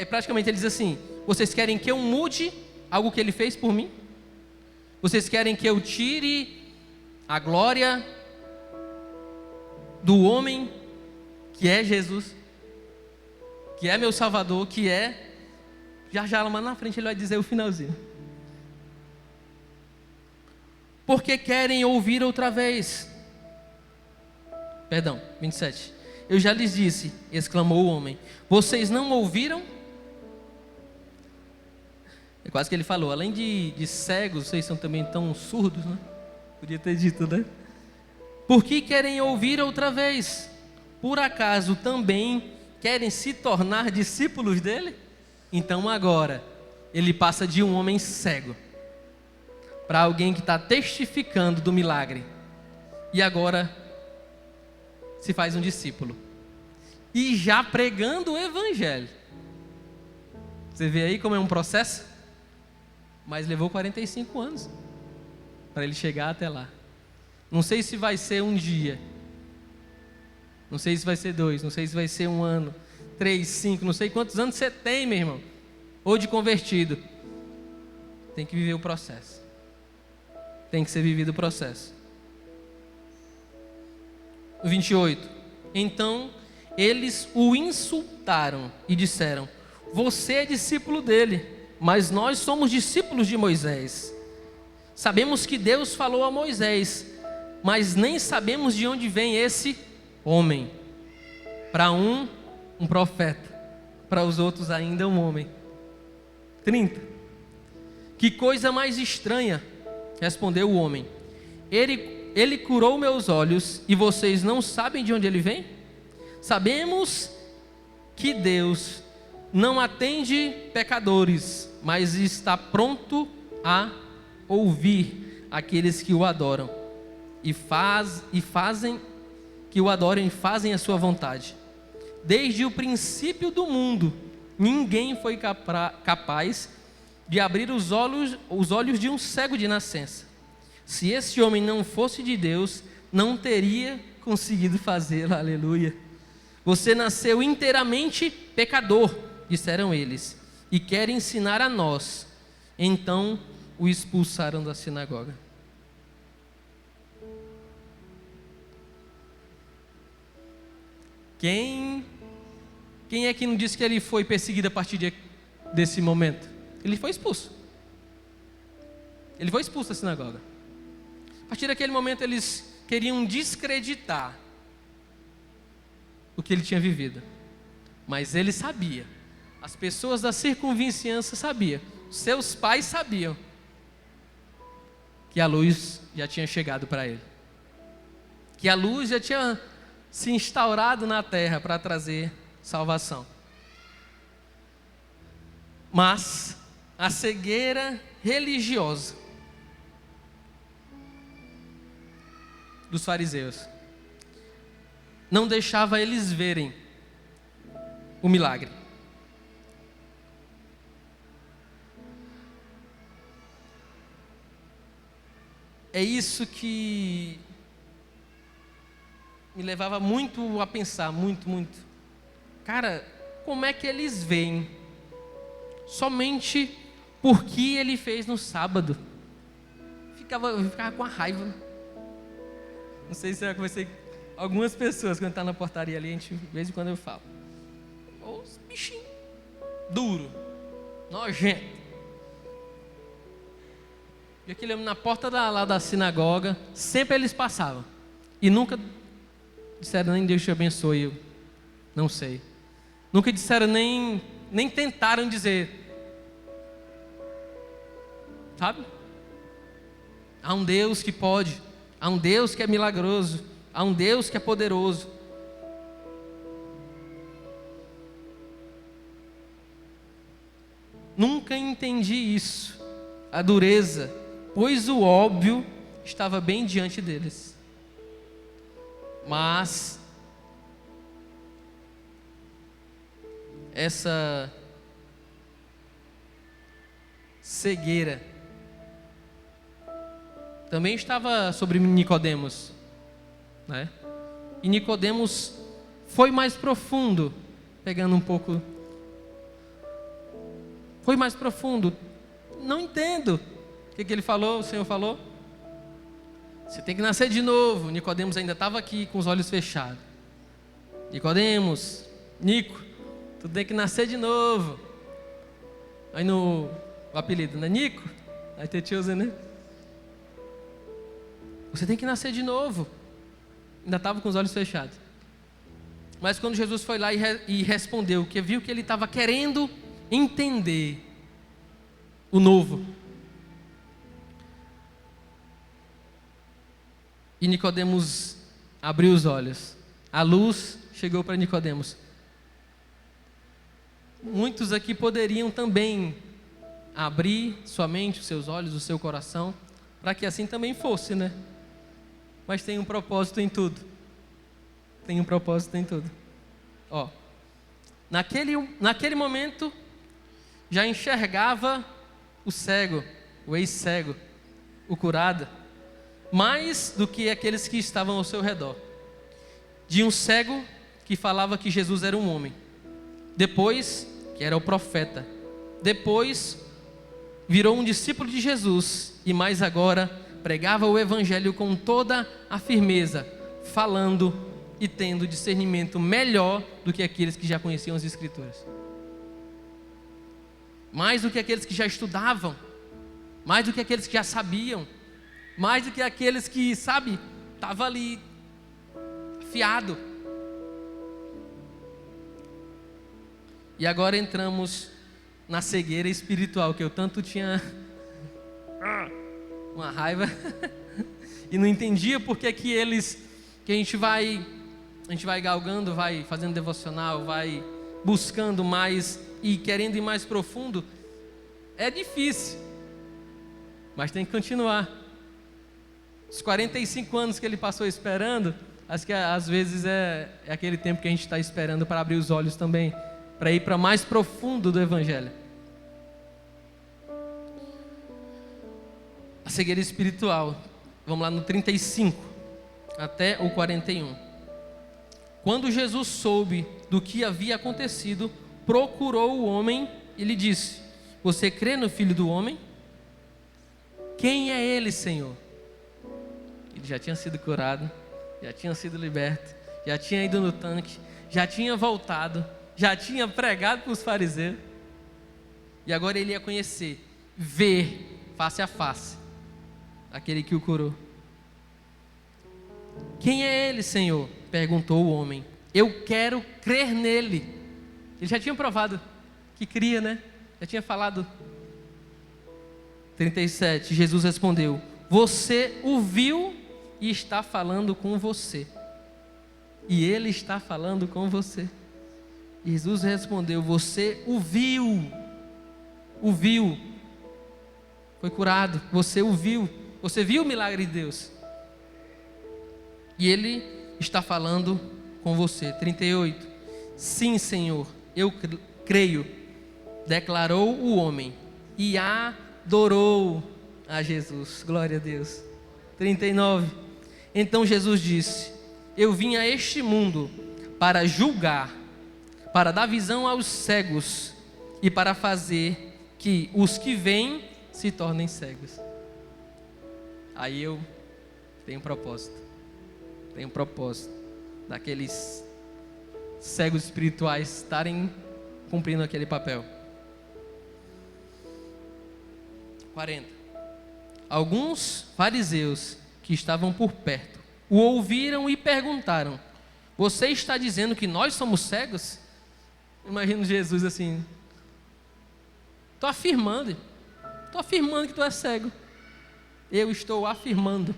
Praticamente ele diz assim: vocês querem que eu mude algo que ele fez por mim? Vocês querem que eu tire a glória do homem que é Jesus, que é meu Salvador, que é... Já lá na frente ele vai dizer o finalzinho. Porque querem ouvir outra vez. Perdão, 27. Eu já lhes disse, exclamou o homem. Vocês não ouviram? É quase que ele falou, além de cegos, vocês são também tão surdos, né? Podia ter dito, né? Por que querem ouvir outra vez? Por acaso também querem se tornar discípulos dele? Então agora, ele passa de um homem cego para alguém que está testificando do milagre. E agora se faz um discípulo. E já pregando o evangelho. Você vê aí como é um processo? Mas levou 45 anos para ele chegar até lá. Não sei se vai ser um dia. Não sei se vai ser 2. Não sei se vai ser 1 ano. 3, 5. Não sei quantos anos você tem, meu irmão. Ou de convertido. Tem que viver o processo. Tem que ser vivido o processo. 28. Então eles o insultaram e disseram: você é discípulo dele, mas nós somos discípulos de Moisés. Sabemos que Deus falou a Moisés, mas nem sabemos de onde vem esse homem. Para um profeta, para os outros ainda um homem. 30. Que coisa mais estranha, respondeu o homem. Ele curou meus olhos e vocês não sabem de onde ele vem? Sabemos que Deus não atende pecadores, mas está pronto a ouvir aqueles que o adoram fazem a sua vontade. Desde o princípio do mundo, ninguém foi capaz de abrir os olhos de um cego de nascença. Se esse homem não fosse de Deus, não teria conseguido fazê-lo. Aleluia. Você nasceu inteiramente pecador, disseram eles, e quer ensinar a nós. Então o expulsaram da sinagoga. Quem é que não disse que ele foi perseguido a partir desse momento? Ele foi expulso. Ele foi expulso da sinagoga. A partir daquele momento eles queriam descreditar o que ele tinha vivido. Mas ele sabia. As pessoas da circunvizinhança sabiam. Seus pais sabiam que a luz já tinha chegado para ele. Que a luz já tinha se instaurado na terra para trazer salvação. Mas a cegueira religiosa dos fariseus não deixava eles verem o milagre. É isso que me levava muito a pensar, muito. Cara, como é que eles veem somente porque ele fez no sábado? Eu ficava com a raiva. Não sei se eu conversei com algumas pessoas quando está na portaria ali, de vez em quando eu falo. Os bichinhos duro, nojento. E aquele homem na porta lá da sinagoga, sempre eles passavam. E nunca disseram nem Deus te abençoe, eu não sei. Nunca disseram nem tentaram dizer. Sabe? Há um Deus que pode, há um Deus que é milagroso, há um Deus que é poderoso. Nunca entendi isso, a dureza, pois o óbvio estava bem diante deles. Mas essa cegueira também estava sobre Nicodemos, né? E Nicodemos foi mais profundo, pegando um pouco. Foi mais profundo. Não entendo o que ele falou, o Senhor falou. Você tem que nascer de novo. Nicodemos ainda estava aqui com os olhos fechados. Nicodemos, Nico, tu tem que nascer de novo. Aí o apelido, né? Nico, aí tem tiozinho, né? Você tem que nascer de novo. Ainda estava com os olhos fechados. Mas quando Jesus foi lá e respondeu, que viu que ele estava querendo entender o novo. E Nicodemos abriu os olhos. A luz chegou para Nicodemos. Muitos aqui poderiam também abrir sua mente, os seus olhos, o seu coração, para que assim também fosse, né? Mas tem um propósito em tudo. Tem um propósito em tudo. Ó, naquele momento, já enxergava o cego, o ex-cego, o curado, mais do que aqueles que estavam ao seu redor. De um cego que falava que Jesus era um homem. Depois, que era o profeta. Depois, virou um discípulo de Jesus. E mais agora, pregava o evangelho com toda a firmeza, falando e tendo discernimento melhor do que aqueles que já conheciam as Escrituras. Mais do que aqueles que já estudavam, mais do que aqueles que já sabiam, mais do que aqueles que, sabe, estava ali, afiado. E agora entramos na cegueira espiritual, que eu tanto tinha uma raiva e não entendia porque que a gente vai galgando, vai fazendo devocional, vai buscando mais e querendo ir mais profundo. É difícil, mas tem que continuar. Os 45 anos que ele passou esperando, acho que às vezes é aquele tempo que a gente está esperando para abrir os olhos também, para ir para mais profundo do Evangelho. A cegueira espiritual, vamos lá no 35 até o 41. Quando Jesus soube do que havia acontecido, procurou o homem e lhe disse: você crê no Filho do Homem? Quem é ele, Senhor? Ele já tinha sido curado, já tinha sido liberto, já tinha ido no tanque, já tinha voltado, já tinha pregado para os fariseus. E agora ele ia conhecer, ver face a face aquele que o curou. Quem é ele, Senhor? Perguntou o homem. Eu quero crer nele. Ele já tinha provado que cria, né? Já tinha falado. 37, Jesus respondeu: você o viu e está falando com você. E ele está falando com você. Jesus respondeu: você o viu. O viu. Foi curado. Você o viu. Você viu o milagre de Deus. E ele está falando com você. 38. Sim, Senhor, eu creio, declarou o homem e adorou a Jesus. Glória a Deus. 39. Então Jesus disse: eu vim a este mundo para julgar, para dar visão aos cegos e para fazer que os que veem se tornem cegos. Aí eu tenho um propósito. Tenho um propósito daqueles cegos espirituais estarem cumprindo aquele papel. 40. Alguns fariseus que estavam por perto o ouviram e perguntaram: você está dizendo que nós somos cegos? Imagino Jesus assim: estou afirmando que tu és cego. Eu estou afirmando,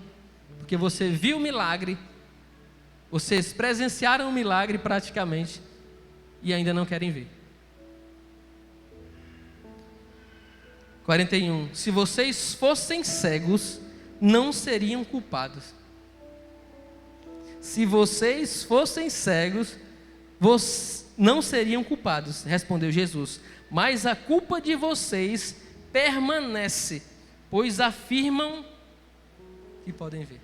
porque você viu o milagre, vocês presenciaram o milagre praticamente e ainda não querem ver. 41. Se vocês fossem cegos, não seriam culpados. Se vocês fossem cegos, não seriam culpados, respondeu Jesus. Mas a culpa de vocês permanece, pois afirmam que podem ver.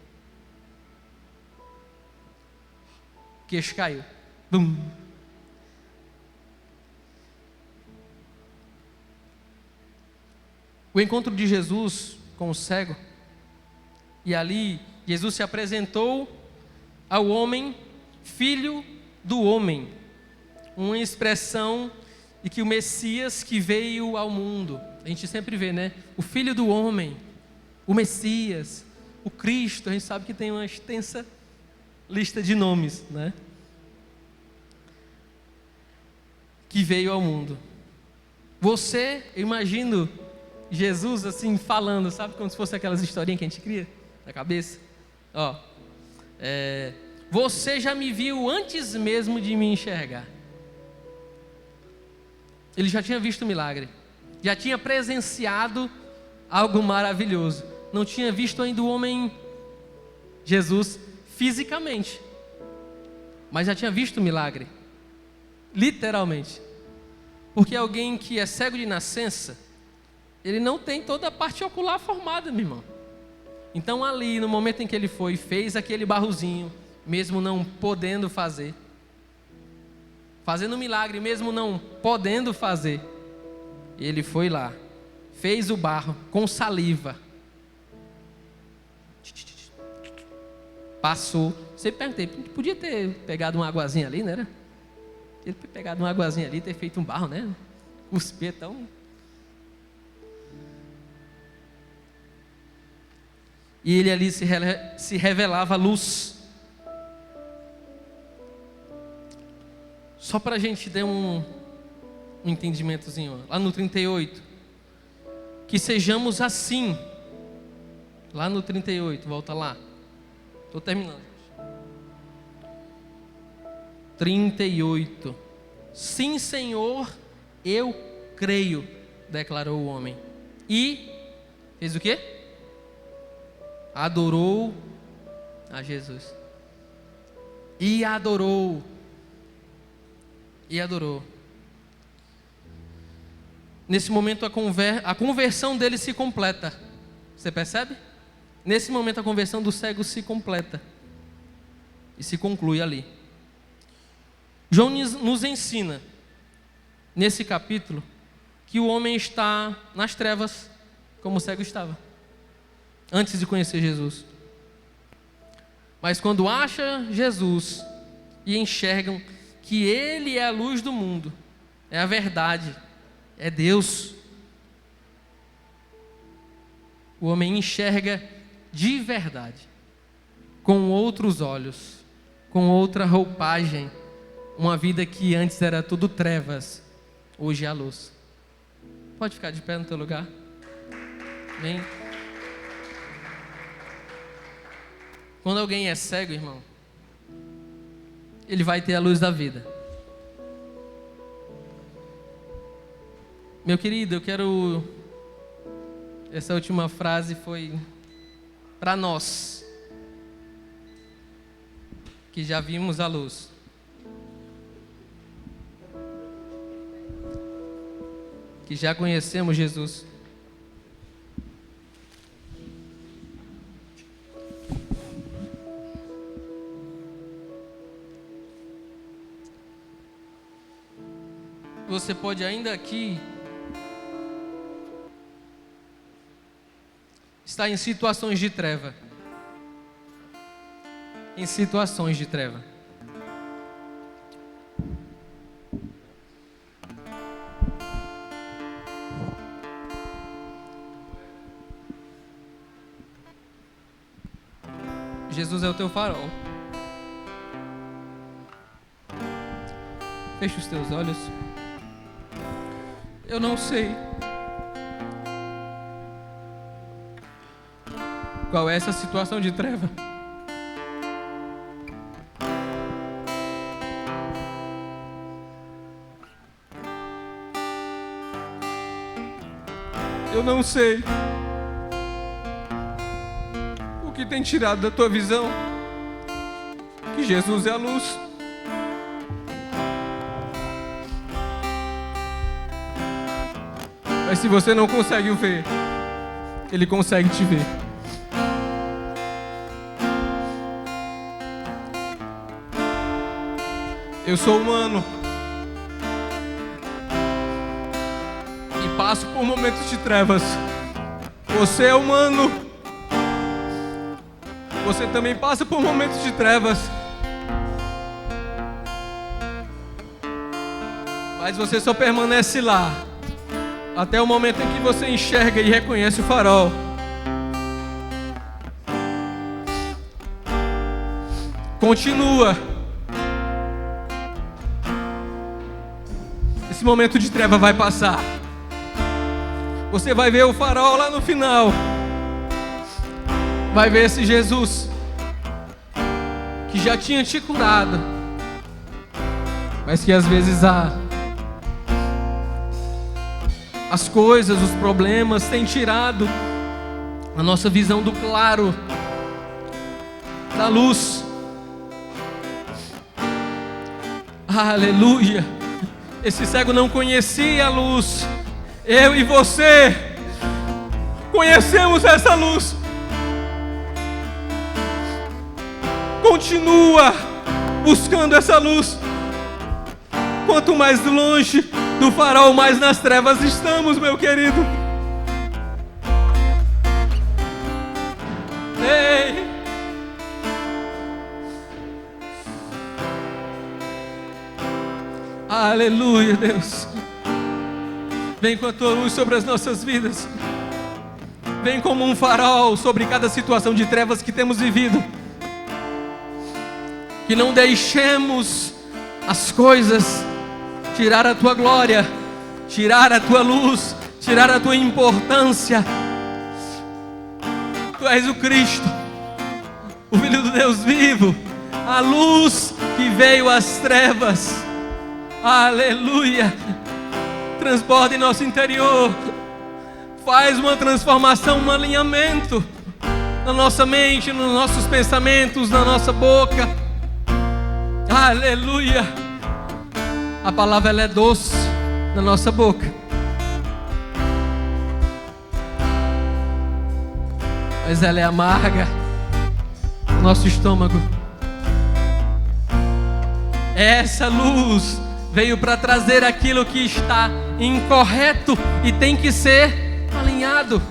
O queixo caiu. Bum. O encontro de Jesus com o cego, e ali Jesus se apresentou ao homem, filho do homem, uma expressão de que o Messias que veio ao mundo, a gente sempre vê, né? O filho do homem, o Messias, o Cristo, a gente sabe que tem uma extensa lista de nomes, né? Que veio ao mundo. Você, eu imagino Jesus assim falando, sabe, como se fosse aquelas historinhas que a gente cria na cabeça. Ó, você já me viu antes mesmo de me enxergar. Ele já tinha visto o milagre, já tinha presenciado algo maravilhoso. Não tinha visto ainda o homem Jesus fisicamente, mas já tinha visto o milagre, literalmente. Porque alguém que é cego de nascença, ele não tem toda a parte ocular formada, meu irmão. Então ali, no momento em que ele foi, fez aquele barrozinho, mesmo não podendo fazer, fazendo um milagre, mesmo não podendo fazer, ele foi lá, fez o barro com saliva, passou. Sempre perguntei, podia ter pegado uma aguazinha ali, não era? Ele ter pegado uma aguazinha ali, ter feito um barro, né? Cuspir tão... E ele ali se revelava a luz. Só para a gente ter um entendimentozinho, lá no 38, que sejamos assim, lá no 38, volta lá, estou terminando, 38, sim Senhor, eu creio, declarou o homem, e fez o quê? Adorou a Jesus, e adorou, nesse momento a conversão dele se completa, você percebe? Nesse momento a conversão do cego se completa, e se conclui ali. João nos ensina, nesse capítulo, que o homem está nas trevas, como o cego estava, antes de conhecer Jesus. Mas quando acha Jesus e enxergam que Ele é a luz do mundo, é a verdade, é Deus, o homem enxerga de verdade, com outros olhos, com outra roupagem, uma vida que antes era tudo trevas, hoje é a luz. Pode ficar de pé no teu lugar. Amém. Quando alguém é cego, irmão, ele vai ter a luz da vida. Meu querido, eu quero... Essa última frase foi para nós, que já vimos a luz. Que já conhecemos Jesus. Você pode ainda aqui estar em situações de treva. Em situações de treva. Jesus é o teu farol. Feche os teus olhos. Eu não sei qual é essa situação de treva. Eu não sei o que tem tirado da tua visão que Jesus é a luz. Mas se você não consegue o ver, Ele consegue te ver. Eu sou humano e passo por momentos de trevas. Você é humano. Você também passa por momentos de trevas. Mas você só permanece lá até o momento em que você enxerga e reconhece o farol. Continua. Esse momento de treva vai passar. Você vai ver o farol lá no final. Vai ver esse Jesus que já tinha te curado, mas que às vezes as coisas, os problemas têm tirado a nossa visão do claro, da luz. Aleluia! Esse cego não conhecia a luz. Eu e você conhecemos essa luz. Continua buscando essa luz. Quanto mais longe do farol, mais nas trevas estamos, meu querido. Ei! Aleluia, Deus. Vem com a tua luz sobre as nossas vidas. Vem como um farol sobre cada situação de trevas que temos vivido. Que não deixemos as coisas tirar a tua glória, tirar a tua luz, tirar a tua importância. Tu és o Cristo, o Filho do Deus vivo, a luz que veio às trevas. Aleluia! Transborda em nosso interior. Faz uma transformação, um alinhamento na nossa mente, nos nossos pensamentos, na nossa boca. Aleluia! A palavra ela é doce na nossa boca, mas ela é amarga no nosso estômago. Essa luz veio para trazer aquilo que está incorreto e tem que ser alinhado.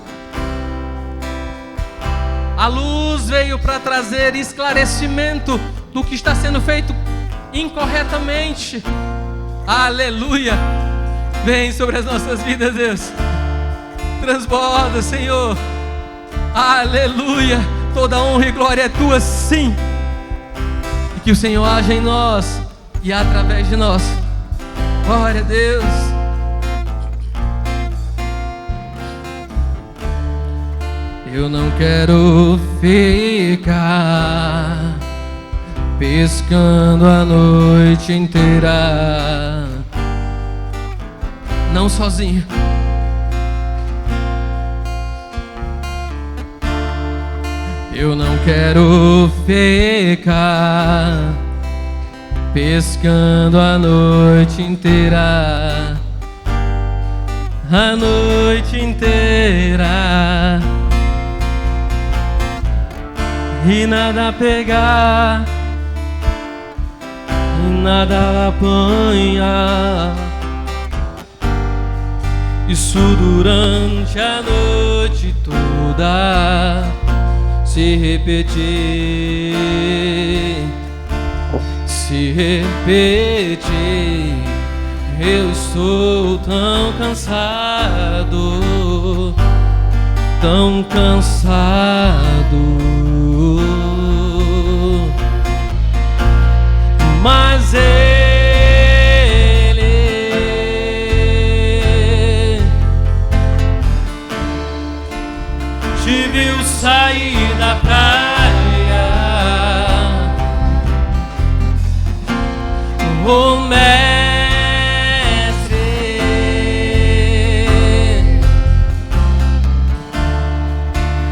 A luz veio para trazer esclarecimento do que está sendo feito incorretamente. Aleluia! Vem sobre as nossas vidas, Deus. Transborda, Senhor. Aleluia! Toda honra e glória é tua, sim. E que o Senhor haja em nós e através de nós. Glória a Deus. Eu não quero ficar pescando a noite inteira, não sozinho. Eu não quero ficar pescando a noite inteira, a noite inteira, e nada pegar, e nada apanhar. Isso durante a noite toda se repetir, se repetir. Eu estou tão cansado, tão cansado. mas ele te viu sair da praia, o mestre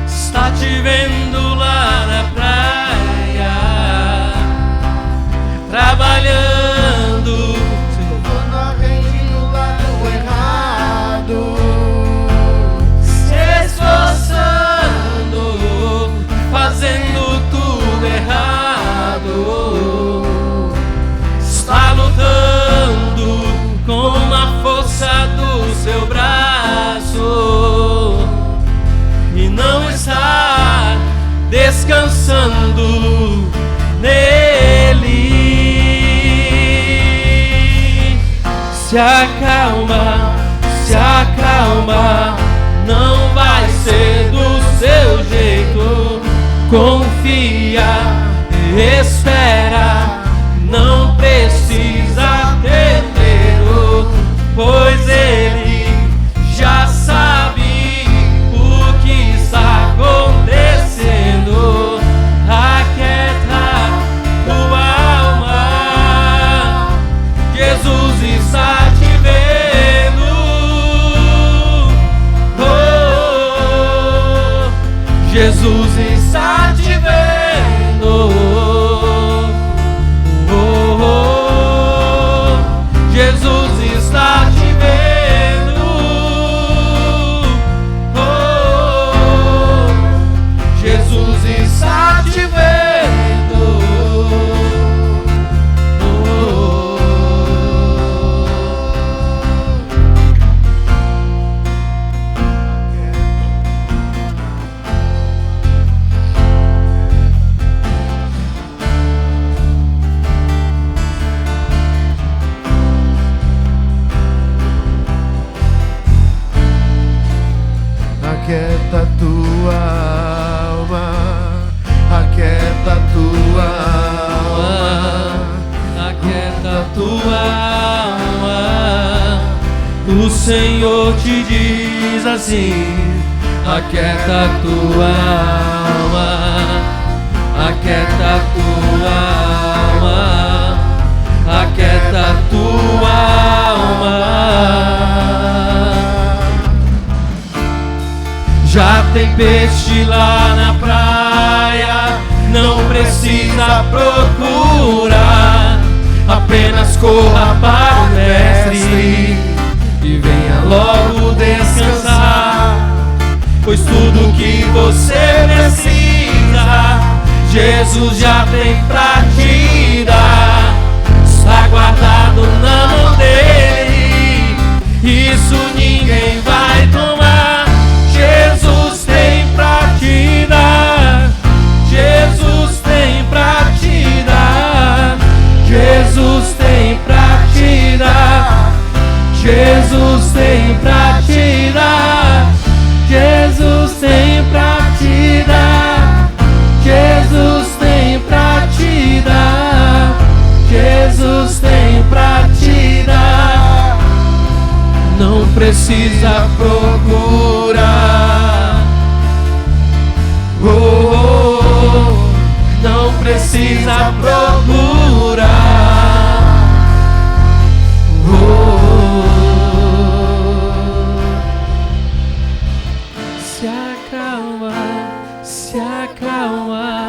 está te vendo lá na praia, trabalhando, Quando a gente no lado errado, se esforçando, fazendo tudo errado, está lutando com a força do seu braço e não está descansando nele. Se acalma, não vai ser do seu jeito. Confia, espera, não precisa ter medo, pois ele já sabe o que está acontecendo. Aquieta tua alma, Jesus está te vendo. Oh, Jesus está te vendo. Oh, Jesus está te vendo. Oh, Jesus está te vendo. aquieta tua alma, aquieta tua alma, Aquieta tua alma. O Senhor te diz assim: aquieta tua alma, aquieta tua alma, aquieta tua alma. Já tem peixe lá na praia, não precisa procurar, apenas corra para o mestre e venha logo descansar, pois tudo que você precisa, Jesus já tem pra te dar, está guardado na mão dele, isso ninguém vai tomar. Jesus tem pra te dar, Jesus tem pra te dar, Jesus tem pra te dar, Jesus tem pra te dar, Jesus tem pra te dar, Jesus tem pra te dar, Jesus tem pra te dar. Não precisa procurar, oh, oh, oh. Não precisa procurar, oh, oh. Se acalma,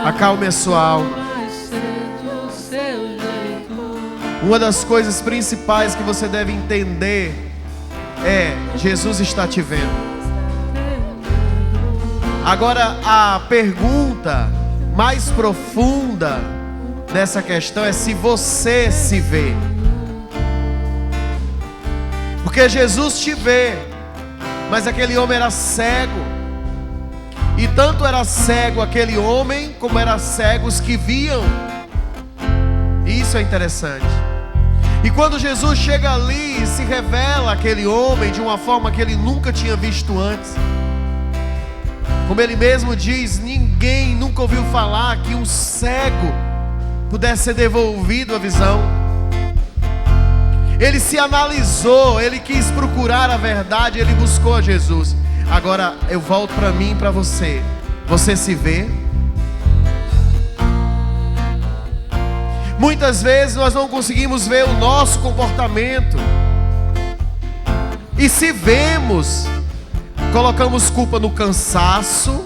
Acalme a sua alma. vai ser do seu jeito. Uma das coisas principais que você deve entender é: Jesus está te vendo. Agora, a pergunta mais profunda dessa questão é se você se vê. Porque Jesus te vê, mas aquele homem era cego. E tanto era cego aquele homem, como eram cegos que viam. E isso é interessante. E quando Jesus chega ali e se revela aquele homem de uma forma que ele nunca tinha visto antes, como ele mesmo diz, ninguém nunca ouviu falar que um cego pudesse ser devolvido a visão. Ele se analisou, ele quis procurar a verdade, ele buscou a Jesus. Agora eu volto para mim e para você. Você se vê? Muitas vezes nós não conseguimos ver o nosso comportamento. E se vemos, colocamos culpa no cansaço,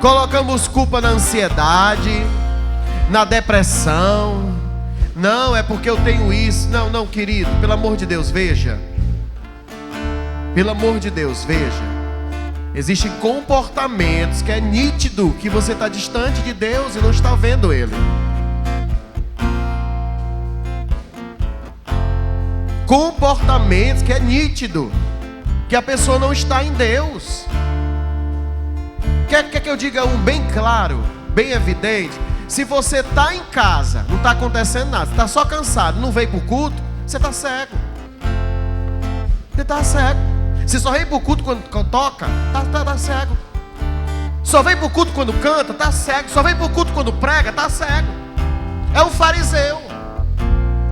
colocamos culpa na ansiedade, na depressão. Não, é porque eu tenho isso. Não, não, querido, pelo amor de Deus, veja. Pelo amor de Deus, veja. Existem comportamentos que é nítido que você está distante de Deus e não está vendo Ele. Comportamentos que é nítido que a pessoa não está em Deus. Quer que eu diga um bem claro, bem evidente? Se você está em casa, não está acontecendo nada, está só cansado, não veio para o culto, você está cego. Você está cego. Se só vem para o culto quando toca, está cego. Só vem para o culto quando canta, está cego. Só vem para o culto quando prega, está cego. É um fariseu.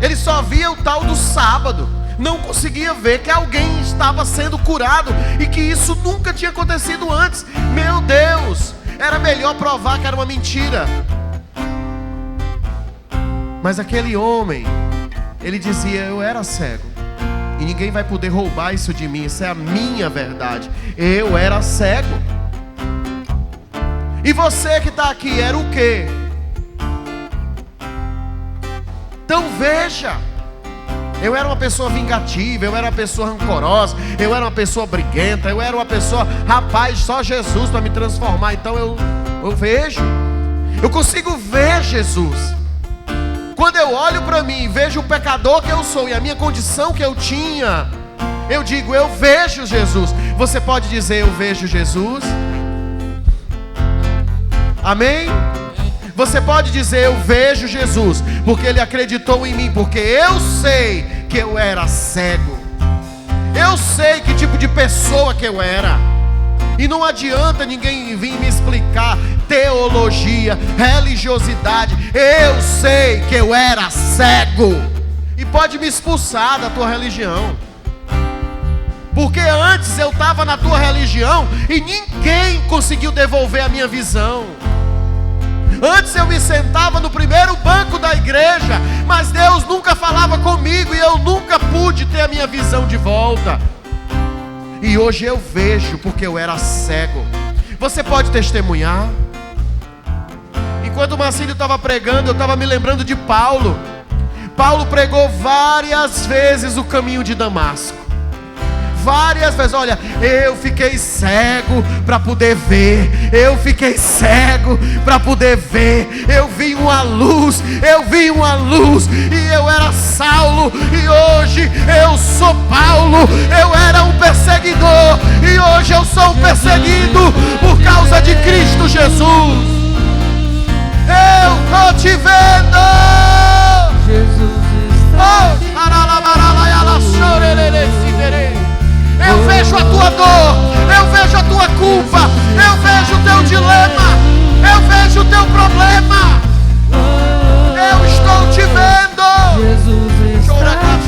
Ele só via o tal do sábado. Não conseguia ver que alguém estava sendo curado e que isso nunca tinha acontecido antes. Meu Deus, era melhor provar que era uma mentira. Mas aquele homem, ele dizia: eu era cego e ninguém vai poder roubar isso de mim. Isso é a minha verdade. Eu era cego. E você que está aqui era o quê? Então veja, eu era uma pessoa vingativa, eu era uma pessoa rancorosa, eu era uma pessoa briguenta, eu era uma pessoa, rapaz, só Jesus para me transformar. Então eu vejo, eu consigo ver Jesus. Quando eu olho para mim e vejo o pecador que eu sou e a minha condição que eu tinha, eu digo: eu vejo Jesus. Você pode dizer: eu vejo Jesus? Amém? Você pode dizer: eu vejo Jesus, porque Ele acreditou em mim, porque eu sei que eu era cego. Eu sei que tipo de pessoa que eu era. E não adianta ninguém vir me explicar teologia, religiosidade. Eu sei que eu era cego. E pode me expulsar da tua religião, porque antes eu estava na tua religião e ninguém conseguiu devolver a minha visão. Antes eu me sentava no primeiro banco da igreja, mas Deus nunca falava comigo e eu nunca pude ter a minha visão de volta. E hoje eu vejo porque eu era cego. Você pode testemunhar? Enquanto o Marcílio estava pregando, eu estava me lembrando de Paulo. Paulo pregou várias vezes o caminho de Damasco. Várias vezes, olha, eu fiquei cego para poder ver. Eu fiquei cego para poder ver. Eu vi uma luz, e eu era Saulo, e hoje eu sou Paulo. Eu era um perseguidor, e hoje eu sou um perseguido por causa de Cristo Jesus. Eu tô te vendo, Jesus está aqui. Eu vejo a tua dor, eu vejo a tua culpa, eu vejo o teu dilema, eu vejo o teu problema. Eu estou te vendo. Jesus está aqui.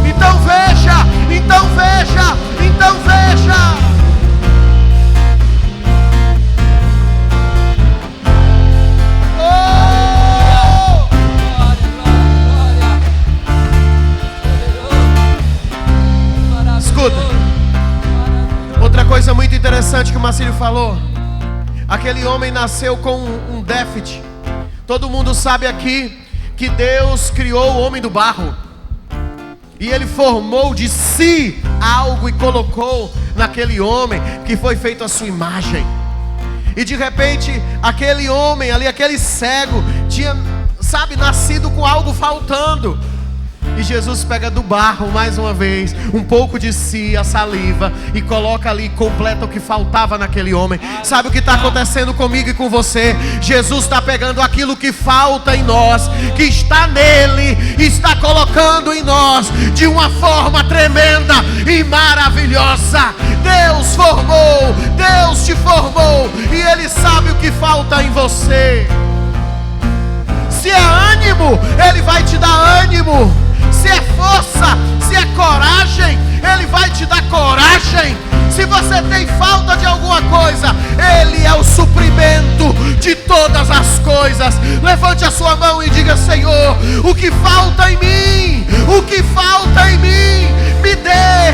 Então veja, então veja, então veja. Outra coisa muito interessante que o Marcílio falou: aquele homem nasceu com um déficit. Todo mundo sabe aqui que Deus criou o homem do barro, e Ele formou de si algo e colocou naquele homem, que foi feito a sua imagem. E de repente aquele homem ali, aquele cego, tinha, nascido com algo faltando. E Jesus pega do barro mais uma vez um pouco de si, a saliva, e coloca ali, completa o que faltava naquele homem. Sabe o que está acontecendo comigo e com você? Jesus está pegando aquilo que falta em nós, que está nele, e está colocando em nós de uma forma tremenda e maravilhosa. Deus formou, Deus te formou, e Ele sabe o que falta em você. Se é ânimo, Ele vai te dar ânimo. Se é força, se é coragem, Ele vai te dar coragem. Se você tem falta de alguma coisa, Ele é o suprimento de todas as coisas. Levante a sua mão e diga: Senhor, o que falta em mim? O que falta em mim? Me dê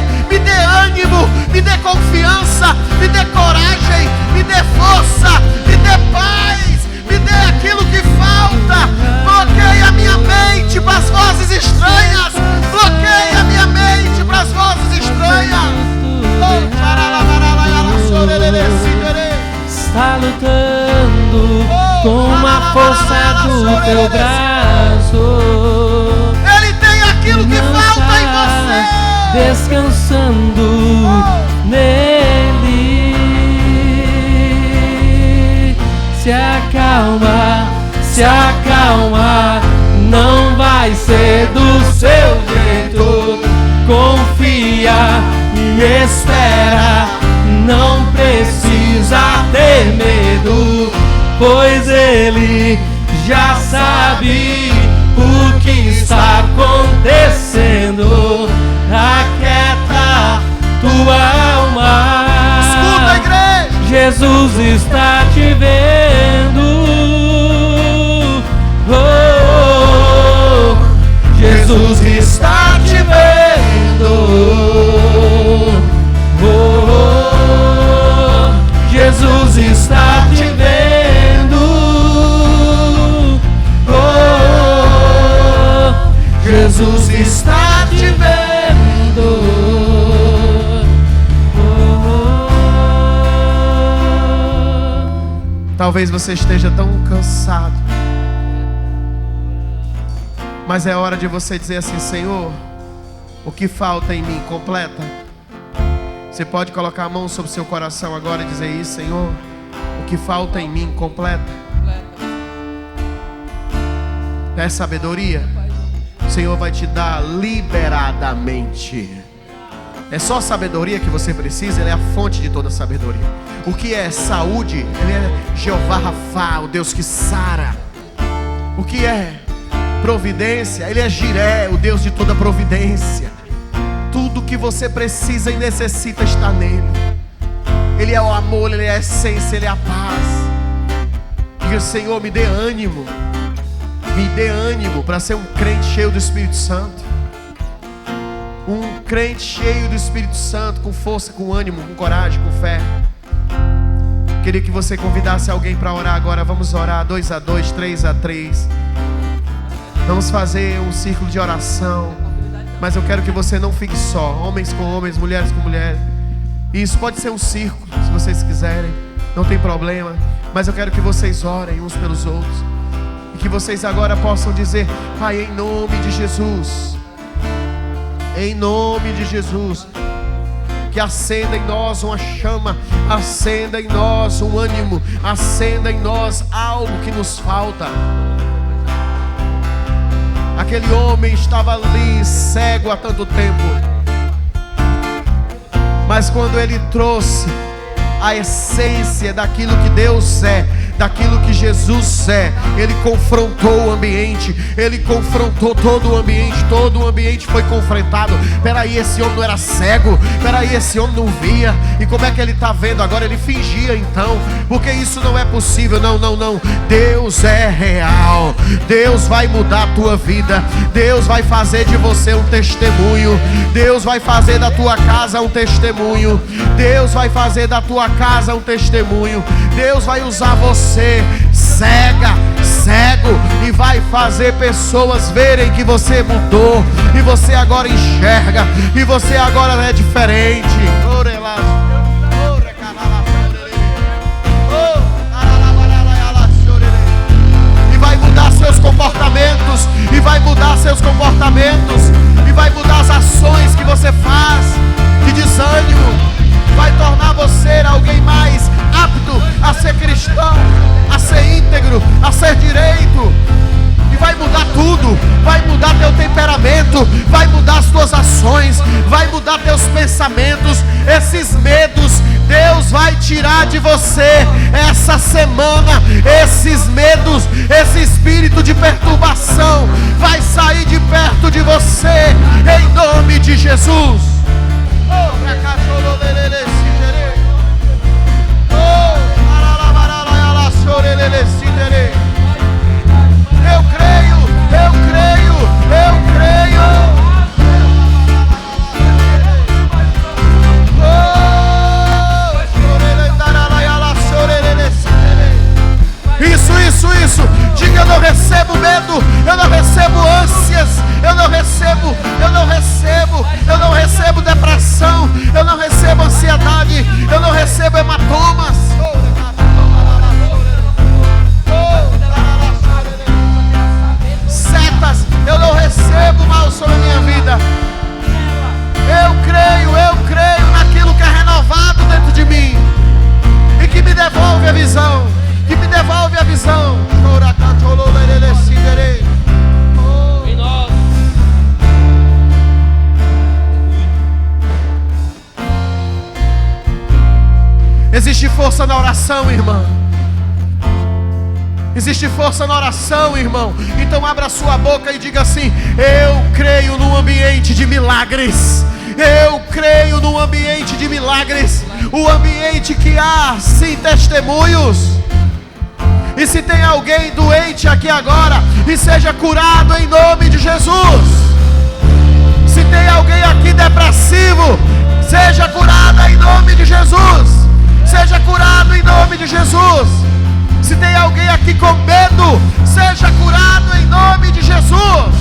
ânimo, me dê confiança, me dê coragem, me dê força, me dê paz, me dê aquilo que falta. Bloqueie a minha mente para as vozes estranhas. Bloqueie a minha mente para as vozes estranhas. Está lutando com a força do teu braço. Ele tem aquilo que falta em você. Descansando nele. Se acalma, não vai ser do seu jeito. Confia e espera, não precisa ter medo, pois Ele já sabe o que está acontecendo. Aquieta tua alma. Escuta, igreja. Jesus está te vendo. Oh, oh, oh. Jesus está te vendo. Oh, oh, oh. Jesus está te vendo. Oh, oh, oh. Jesus está te vendo. Oh, oh. Talvez você esteja tão cansado, mas é hora de você dizer assim: Senhor, o que falta em mim, completa. Você pode colocar a mão sobre o seu coração agora e dizer isso: Senhor, o que falta em mim, completa. É sabedoria, o Senhor vai te dar liberadamente. É só sabedoria que você precisa. Ele é a fonte de toda sabedoria. O que é saúde? Ele é Jeová Rafá, o Deus que sara. O que é providência? Ele é Jiré, o Deus de toda providência. Tudo que você precisa e necessita está nele. Ele é o amor, Ele é a essência, Ele é a paz. Diga: Senhor, me dê ânimo. Me dê ânimo para ser um crente cheio do Espírito Santo. Um crente cheio do Espírito Santo, com força, com ânimo, com coragem, com fé. Queria que você convidasse alguém para orar agora. Vamos orar 2 a 2, 3 a 3. Vamos fazer um círculo de oração. Mas eu quero que você não fique só. Homens com homens, mulheres com mulheres. Isso pode ser um círculo, se vocês quiserem. Não tem problema. Mas eu quero que vocês orem uns pelos outros. E que vocês agora possam dizer: Pai, em nome de Jesus, em nome de Jesus, que acenda em nós uma chama, acenda em nós um ânimo, acenda em nós algo que nos falta. Aquele homem estava ali cego há tanto tempo, mas quando ele trouxe a essência daquilo que Deus é, daquilo que Jesus é, ele confrontou o ambiente, ele confrontou todo o ambiente foi confrontado. Peraí, esse homem não era cego, peraí, esse homem não via, e como é que ele está vendo agora? Ele fingia então, porque isso não é possível. Não, Deus é real, Deus vai mudar a tua vida, Deus vai fazer de você um testemunho, Deus vai fazer da tua casa um testemunho, Deus vai fazer da tua casa um testemunho, Deus vai usar você, cego, e vai fazer pessoas verem que você mudou, e você agora enxerga, e você agora é diferente. E vai mudar seus comportamentos, e vai mudar seus comportamentos, e vai mudar as ações que você faz de desânimo. Vai tornar você alguém mais apto a ser cristão, a ser íntegro, a ser direito. E vai mudar tudo. Vai mudar teu temperamento, vai mudar as tuas ações, vai mudar teus pensamentos. Esses medos Deus vai tirar de você essa semana. Esses medos, esse espírito de perturbação Jesus. Eu creio, eu creio, eu creio. Isso. Diga: eu não recebo medo, eu não recebo ânsias, eu não recebo depressão, eu não recebo ansiedade, eu não recebo hematomas. Setas, eu não recebo mal sobre a minha vida. Eu creio naquilo que é renovado dentro de mim e que me devolve a visão. Em nós. Existe força na oração, irmão. Existe força na oração, irmão. Então abra a sua boca e diga assim: eu creio num ambiente de milagres. Eu creio num ambiente de milagres. O ambiente que há, sim, testemunhos. E se tem alguém doente aqui agora, e seja curado em nome de Jesus. Se tem alguém aqui depressivo, seja curado em nome de Jesus. Seja curado em nome de Jesus. Se tem alguém aqui com medo, seja curado em nome de Jesus.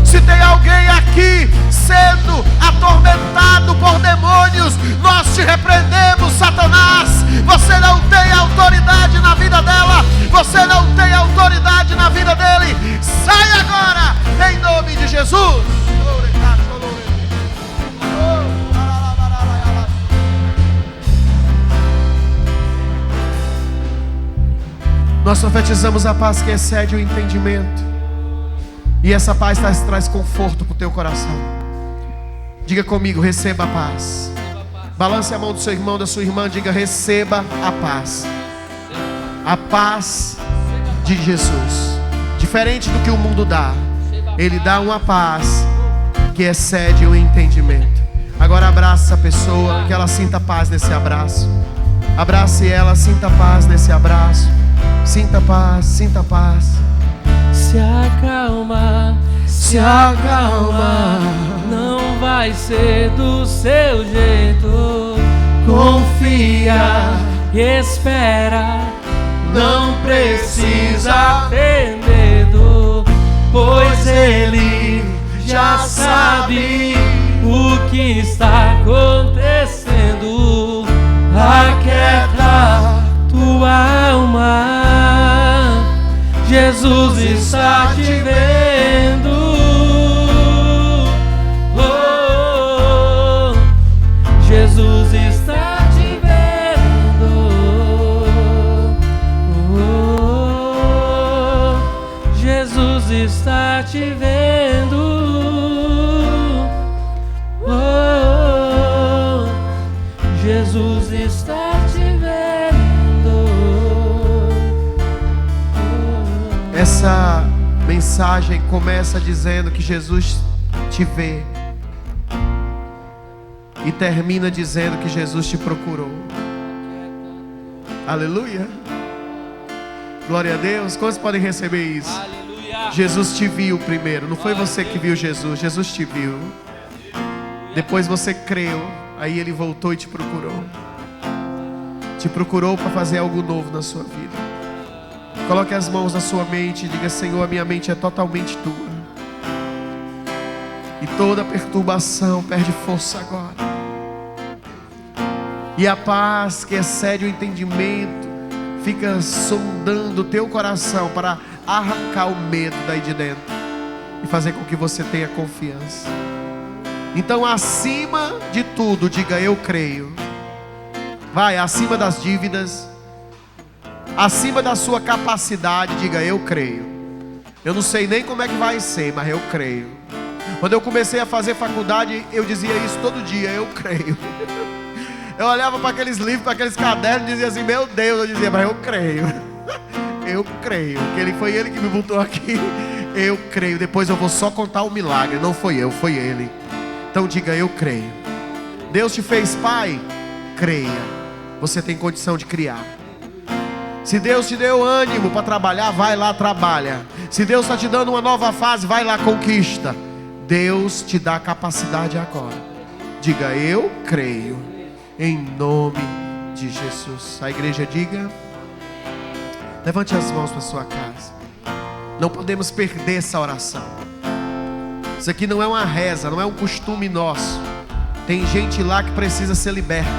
Se tem alguém aqui sendo atormentado por demônios, nós te repreendemos, Satanás. Você não tem autoridade na vida dela, você não tem autoridade na vida dele. Sai agora, em nome de Jesus. Nós profetizamos a paz que excede o entendimento. E essa paz traz conforto para o teu coração. Diga comigo: receba a paz. Balance a mão do seu irmão, da sua irmã. Diga: receba a paz. A paz de Jesus. Diferente do que o mundo dá, Ele dá uma paz que excede o entendimento. Agora abraça essa pessoa, que ela sinta paz nesse abraço. Abrace ela, sinta paz nesse abraço. Sinta paz, sinta paz. Se acalma, se acalma. Não vai ser do seu jeito. Confia e espera. Não precisa ter medo, pois Ele já sabe o que está acontecendo. Aquieta tua alma. Jesus está te vendo. Oh, Jesus está te vendo. Oh, Jesus está te vendo. Oh, Jesus está te vendo. Essa mensagem começa dizendo que Jesus te vê e termina dizendo que Jesus te procurou. Aleluia. Glória a Deus. Quantos podem receber isso? Aleluia. Jesus te viu primeiro. Não foi você que viu Jesus, Jesus te viu. Depois você creu, aí Ele voltou e te procurou. Te procurou para fazer algo novo na sua vida. Coloque as mãos na sua mente e diga: Senhor, a minha mente é totalmente tua. E toda perturbação perde força agora. E a paz que excede o entendimento fica sondando o teu coração para arrancar o medo daí de dentro e fazer com que você tenha confiança. Então, acima de tudo, diga: eu creio. Vai, acima das dívidas, acima da sua capacidade, diga: eu creio. Eu não sei nem como é que vai ser, mas eu creio. Quando eu comecei a fazer faculdade, eu dizia isso todo dia: eu creio. Eu olhava para aqueles livros, para aqueles cadernos e dizia assim: meu Deus, eu dizia: mas eu creio. eu creio. Que foi ele que me botou aqui. Eu creio. Depois eu vou só contar o milagre. Não foi eu, foi ele. Então diga, eu creio. Deus te fez pai? Creia. Você tem condição de criar. Se Deus te deu ânimo para trabalhar, vai lá, trabalha. Se Deus está te dando uma nova fase, vai lá, conquista. Deus te dá capacidade agora. Diga, eu creio. Em nome de Jesus. A igreja diga. Levante as mãos para sua casa. Não podemos perder essa oração. Isso aqui não é uma reza, não é um costume nosso. Tem gente lá que precisa ser liberta.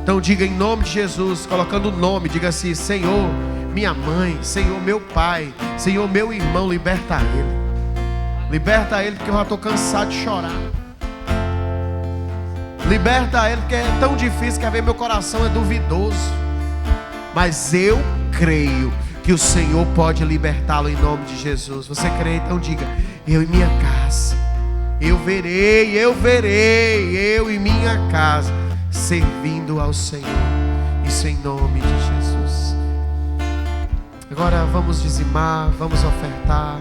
Então diga em nome de Jesus, colocando o nome, diga assim: Senhor, minha mãe, Senhor, meu pai, Senhor, meu irmão, liberta ele. Liberta ele porque eu já estou cansado de chorar. Liberta ele porque é tão difícil que às vezes meu coração é duvidoso. Mas eu creio que o Senhor pode libertá-lo em nome de Jesus. Você crê? Então diga: eu e minha casa, eu verei, eu e minha casa servindo ao Senhor. Isso em nome de Jesus. Agora vamos dizimar, vamos ofertar.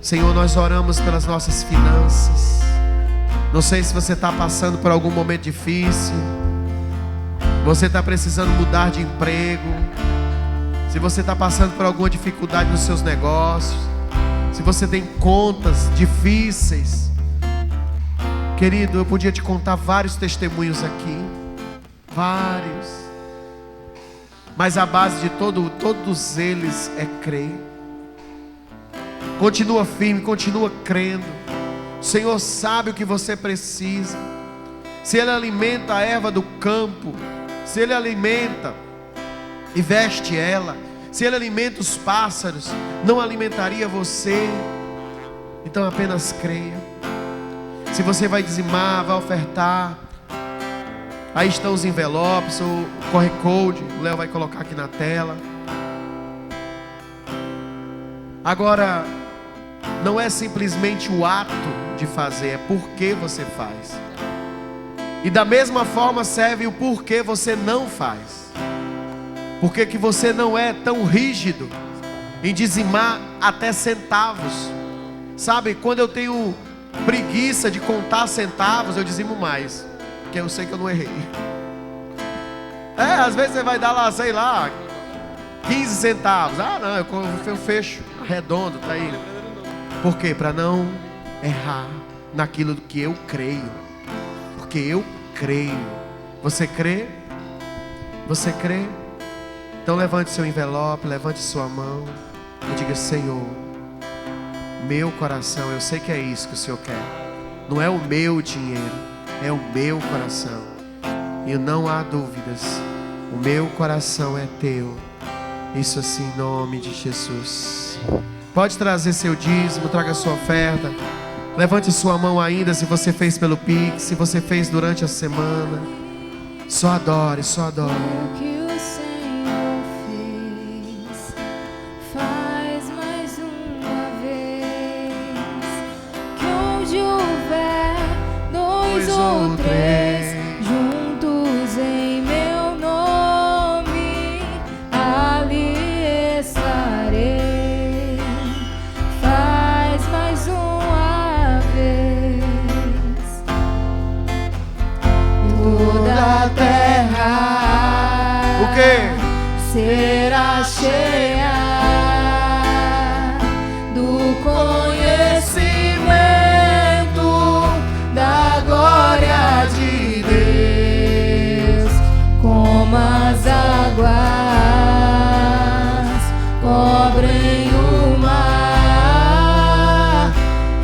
Senhor, nós oramos pelas nossas finanças. Não sei se você está passando por algum momento difícil. Você está precisando mudar de emprego. Se você está passando por alguma dificuldade nos seus negócios. Se você tem contas difíceis. Querido, eu podia te contar vários testemunhos aqui. Vários. Mas a base de todos eles é crer. Continua firme, continua crendo. O Senhor sabe o que você precisa. Se Ele alimenta a erva do campo, se Ele alimenta e veste ela, se Ele alimenta os pássaros, não alimentaria você? Então apenas creia. Se você vai dizimar, vai ofertar, aí estão os envelopes, o QR Code, o Léo vai colocar aqui na tela. Agora, não é simplesmente o ato de fazer, é por que você faz. E da mesma forma serve o porquê você não faz. Porque que você não é tão rígido em dizimar até centavos. Sabe, quando eu tenho preguiça de contar centavos, eu dizimo mais, porque eu sei que eu não errei. Às vezes você vai dar lá, sei lá, 15 centavos. Não, eu fecho redondo, tá aí. Por quê? Para não errar naquilo que eu creio. Porque eu creio. Você crê? Você crê? Então levante seu envelope, levante sua mão e diga: Senhor, meu coração, eu sei que é isso que o Senhor quer. Não é o meu dinheiro, é o meu coração. E não há dúvidas, o meu coração é teu. Isso assim em nome de Jesus. Pode trazer seu dízimo, traga sua oferta. Levante sua mão ainda se você fez pelo Pix, se você fez durante a semana. Só adore, só adore. O que o Senhor fez, faz mais uma vez. Que onde houver dois ou três juntos em meu nome, ali estarei. Faz mais uma vez. Toda a terra, O quê? será cheia do conhecimento da glória de Deus, como as águas cobrem o mar,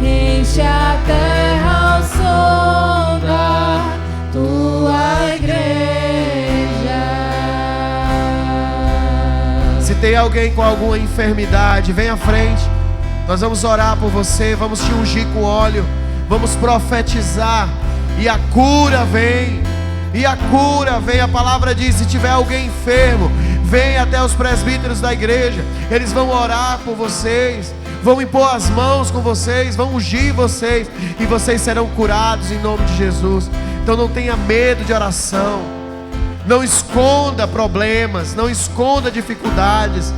enche a terra ao som da tua igreja. Se tem alguém com alguma enfermidade, vem à frente. Nós vamos orar por você, vamos te ungir com óleo, vamos profetizar, e a cura vem. E a cura vem. A palavra diz: se tiver alguém enfermo, vem até os presbíteros da igreja. Eles vão orar por vocês, vão impor as mãos com vocês, vão ungir vocês, e vocês serão curados em nome de Jesus. Então não tenha medo de oração. Não esconda problemas, não esconda dificuldades,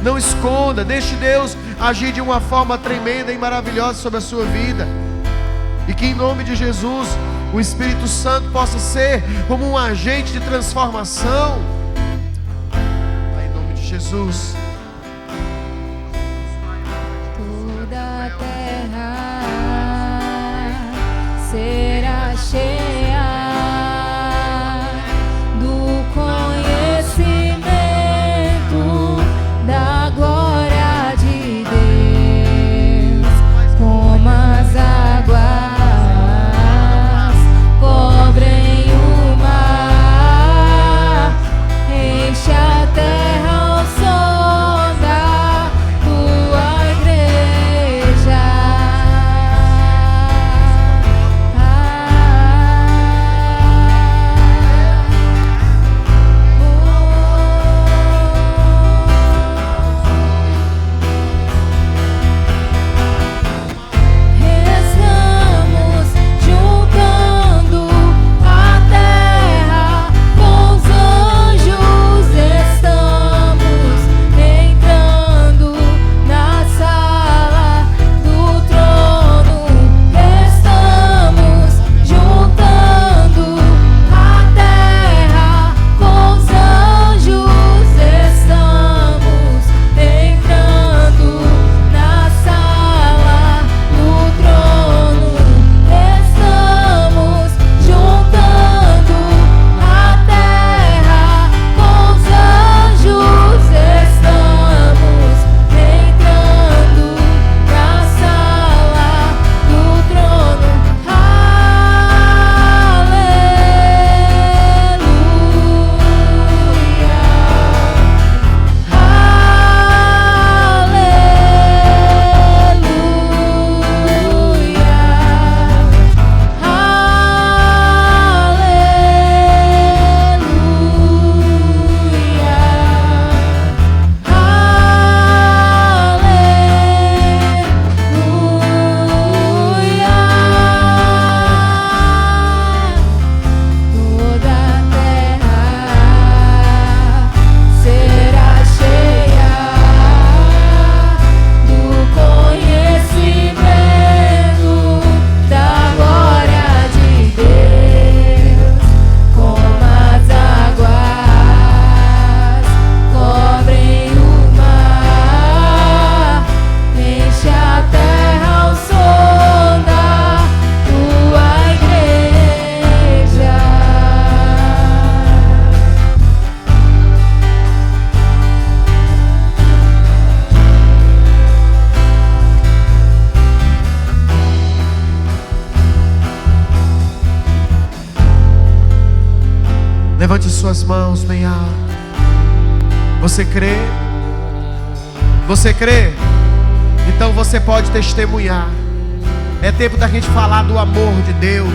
não esconda. Deixe Deus agir de uma forma tremenda e maravilhosa sobre a sua vida. E que em nome de Jesus o Espírito Santo possa ser como um agente de transformação. Pai, em nome de Jesus. Toda a terra será cheia do conhecimento da glória de Deus, como as águas cobrem o mar, enche a terra ao som da tua igreja. Estamos juntando a terra com os anjos, estamos entrando na sala do trono, estamos juntando a terra com os anjos, estamos entrando na sala do trono, estamos juntando a terra com os anjos, estamos entrando na sala do trono. Toda a terra será cheia do conhecimento da glória de Deus, como as águas cobrem o mar, enche a terra ao som da tua igreja. Levante suas mãos bem alto. Você crê? Você crê? Então você pode testemunhar. É tempo da gente falar do amor de Deus,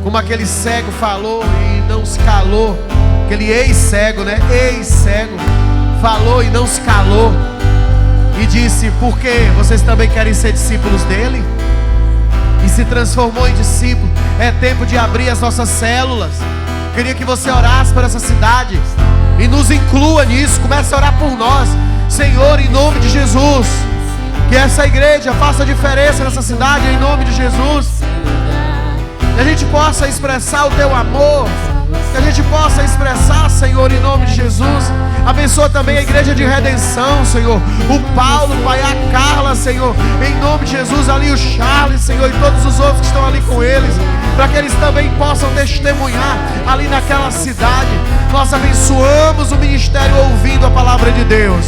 como aquele cego falou e não se calou. Aquele ex-cego, né? Ex-cego falou e não se calou e disse: por quê? Vocês também querem ser discípulos dele? E se transformou em discípulo. É tempo de abrir as nossas células. Queria que você orasse por essa cidade e nos inclua nisso. Comece a orar por nós, Senhor, em nome de Jesus. Que essa igreja faça diferença nessa cidade, em nome de Jesus. Que a gente possa expressar o teu amor, que a gente possa expressar, Senhor, em nome de Jesus. Abençoa também a igreja de redenção, Senhor. O Paulo, Pai, a Carla, Senhor, em nome de Jesus. Ali o Charles, Senhor, e todos os outros que estão ali com eles, para que eles também possam testemunhar ali naquela cidade. Nós abençoamos o ministério ouvindo a palavra de Deus.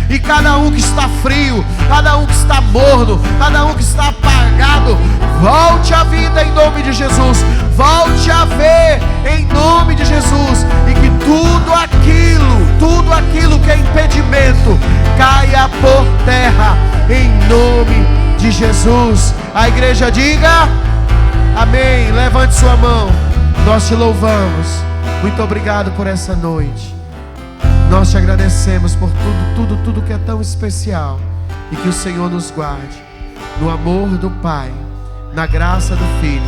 E cada um que está frio, cada um que está morno, cada um que está apagado, volte à vida em nome de Jesus. Volte a ver em nome de Jesus. E que tudo aquilo que é impedimento, caia por terra em nome de Jesus. A igreja diga amém. Levante sua mão. Nós te louvamos. Muito obrigado por essa noite. Nós te agradecemos por tudo que é tão especial. E que o Senhor nos guarde no amor do Pai, na graça do Filho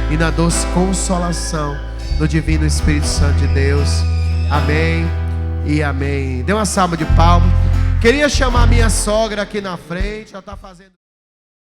e na doce consolação do Divino Espírito Santo de Deus. Amém e amém. Dê uma salva de palmas. Queria chamar minha sogra aqui na frente. Ela está fazendo...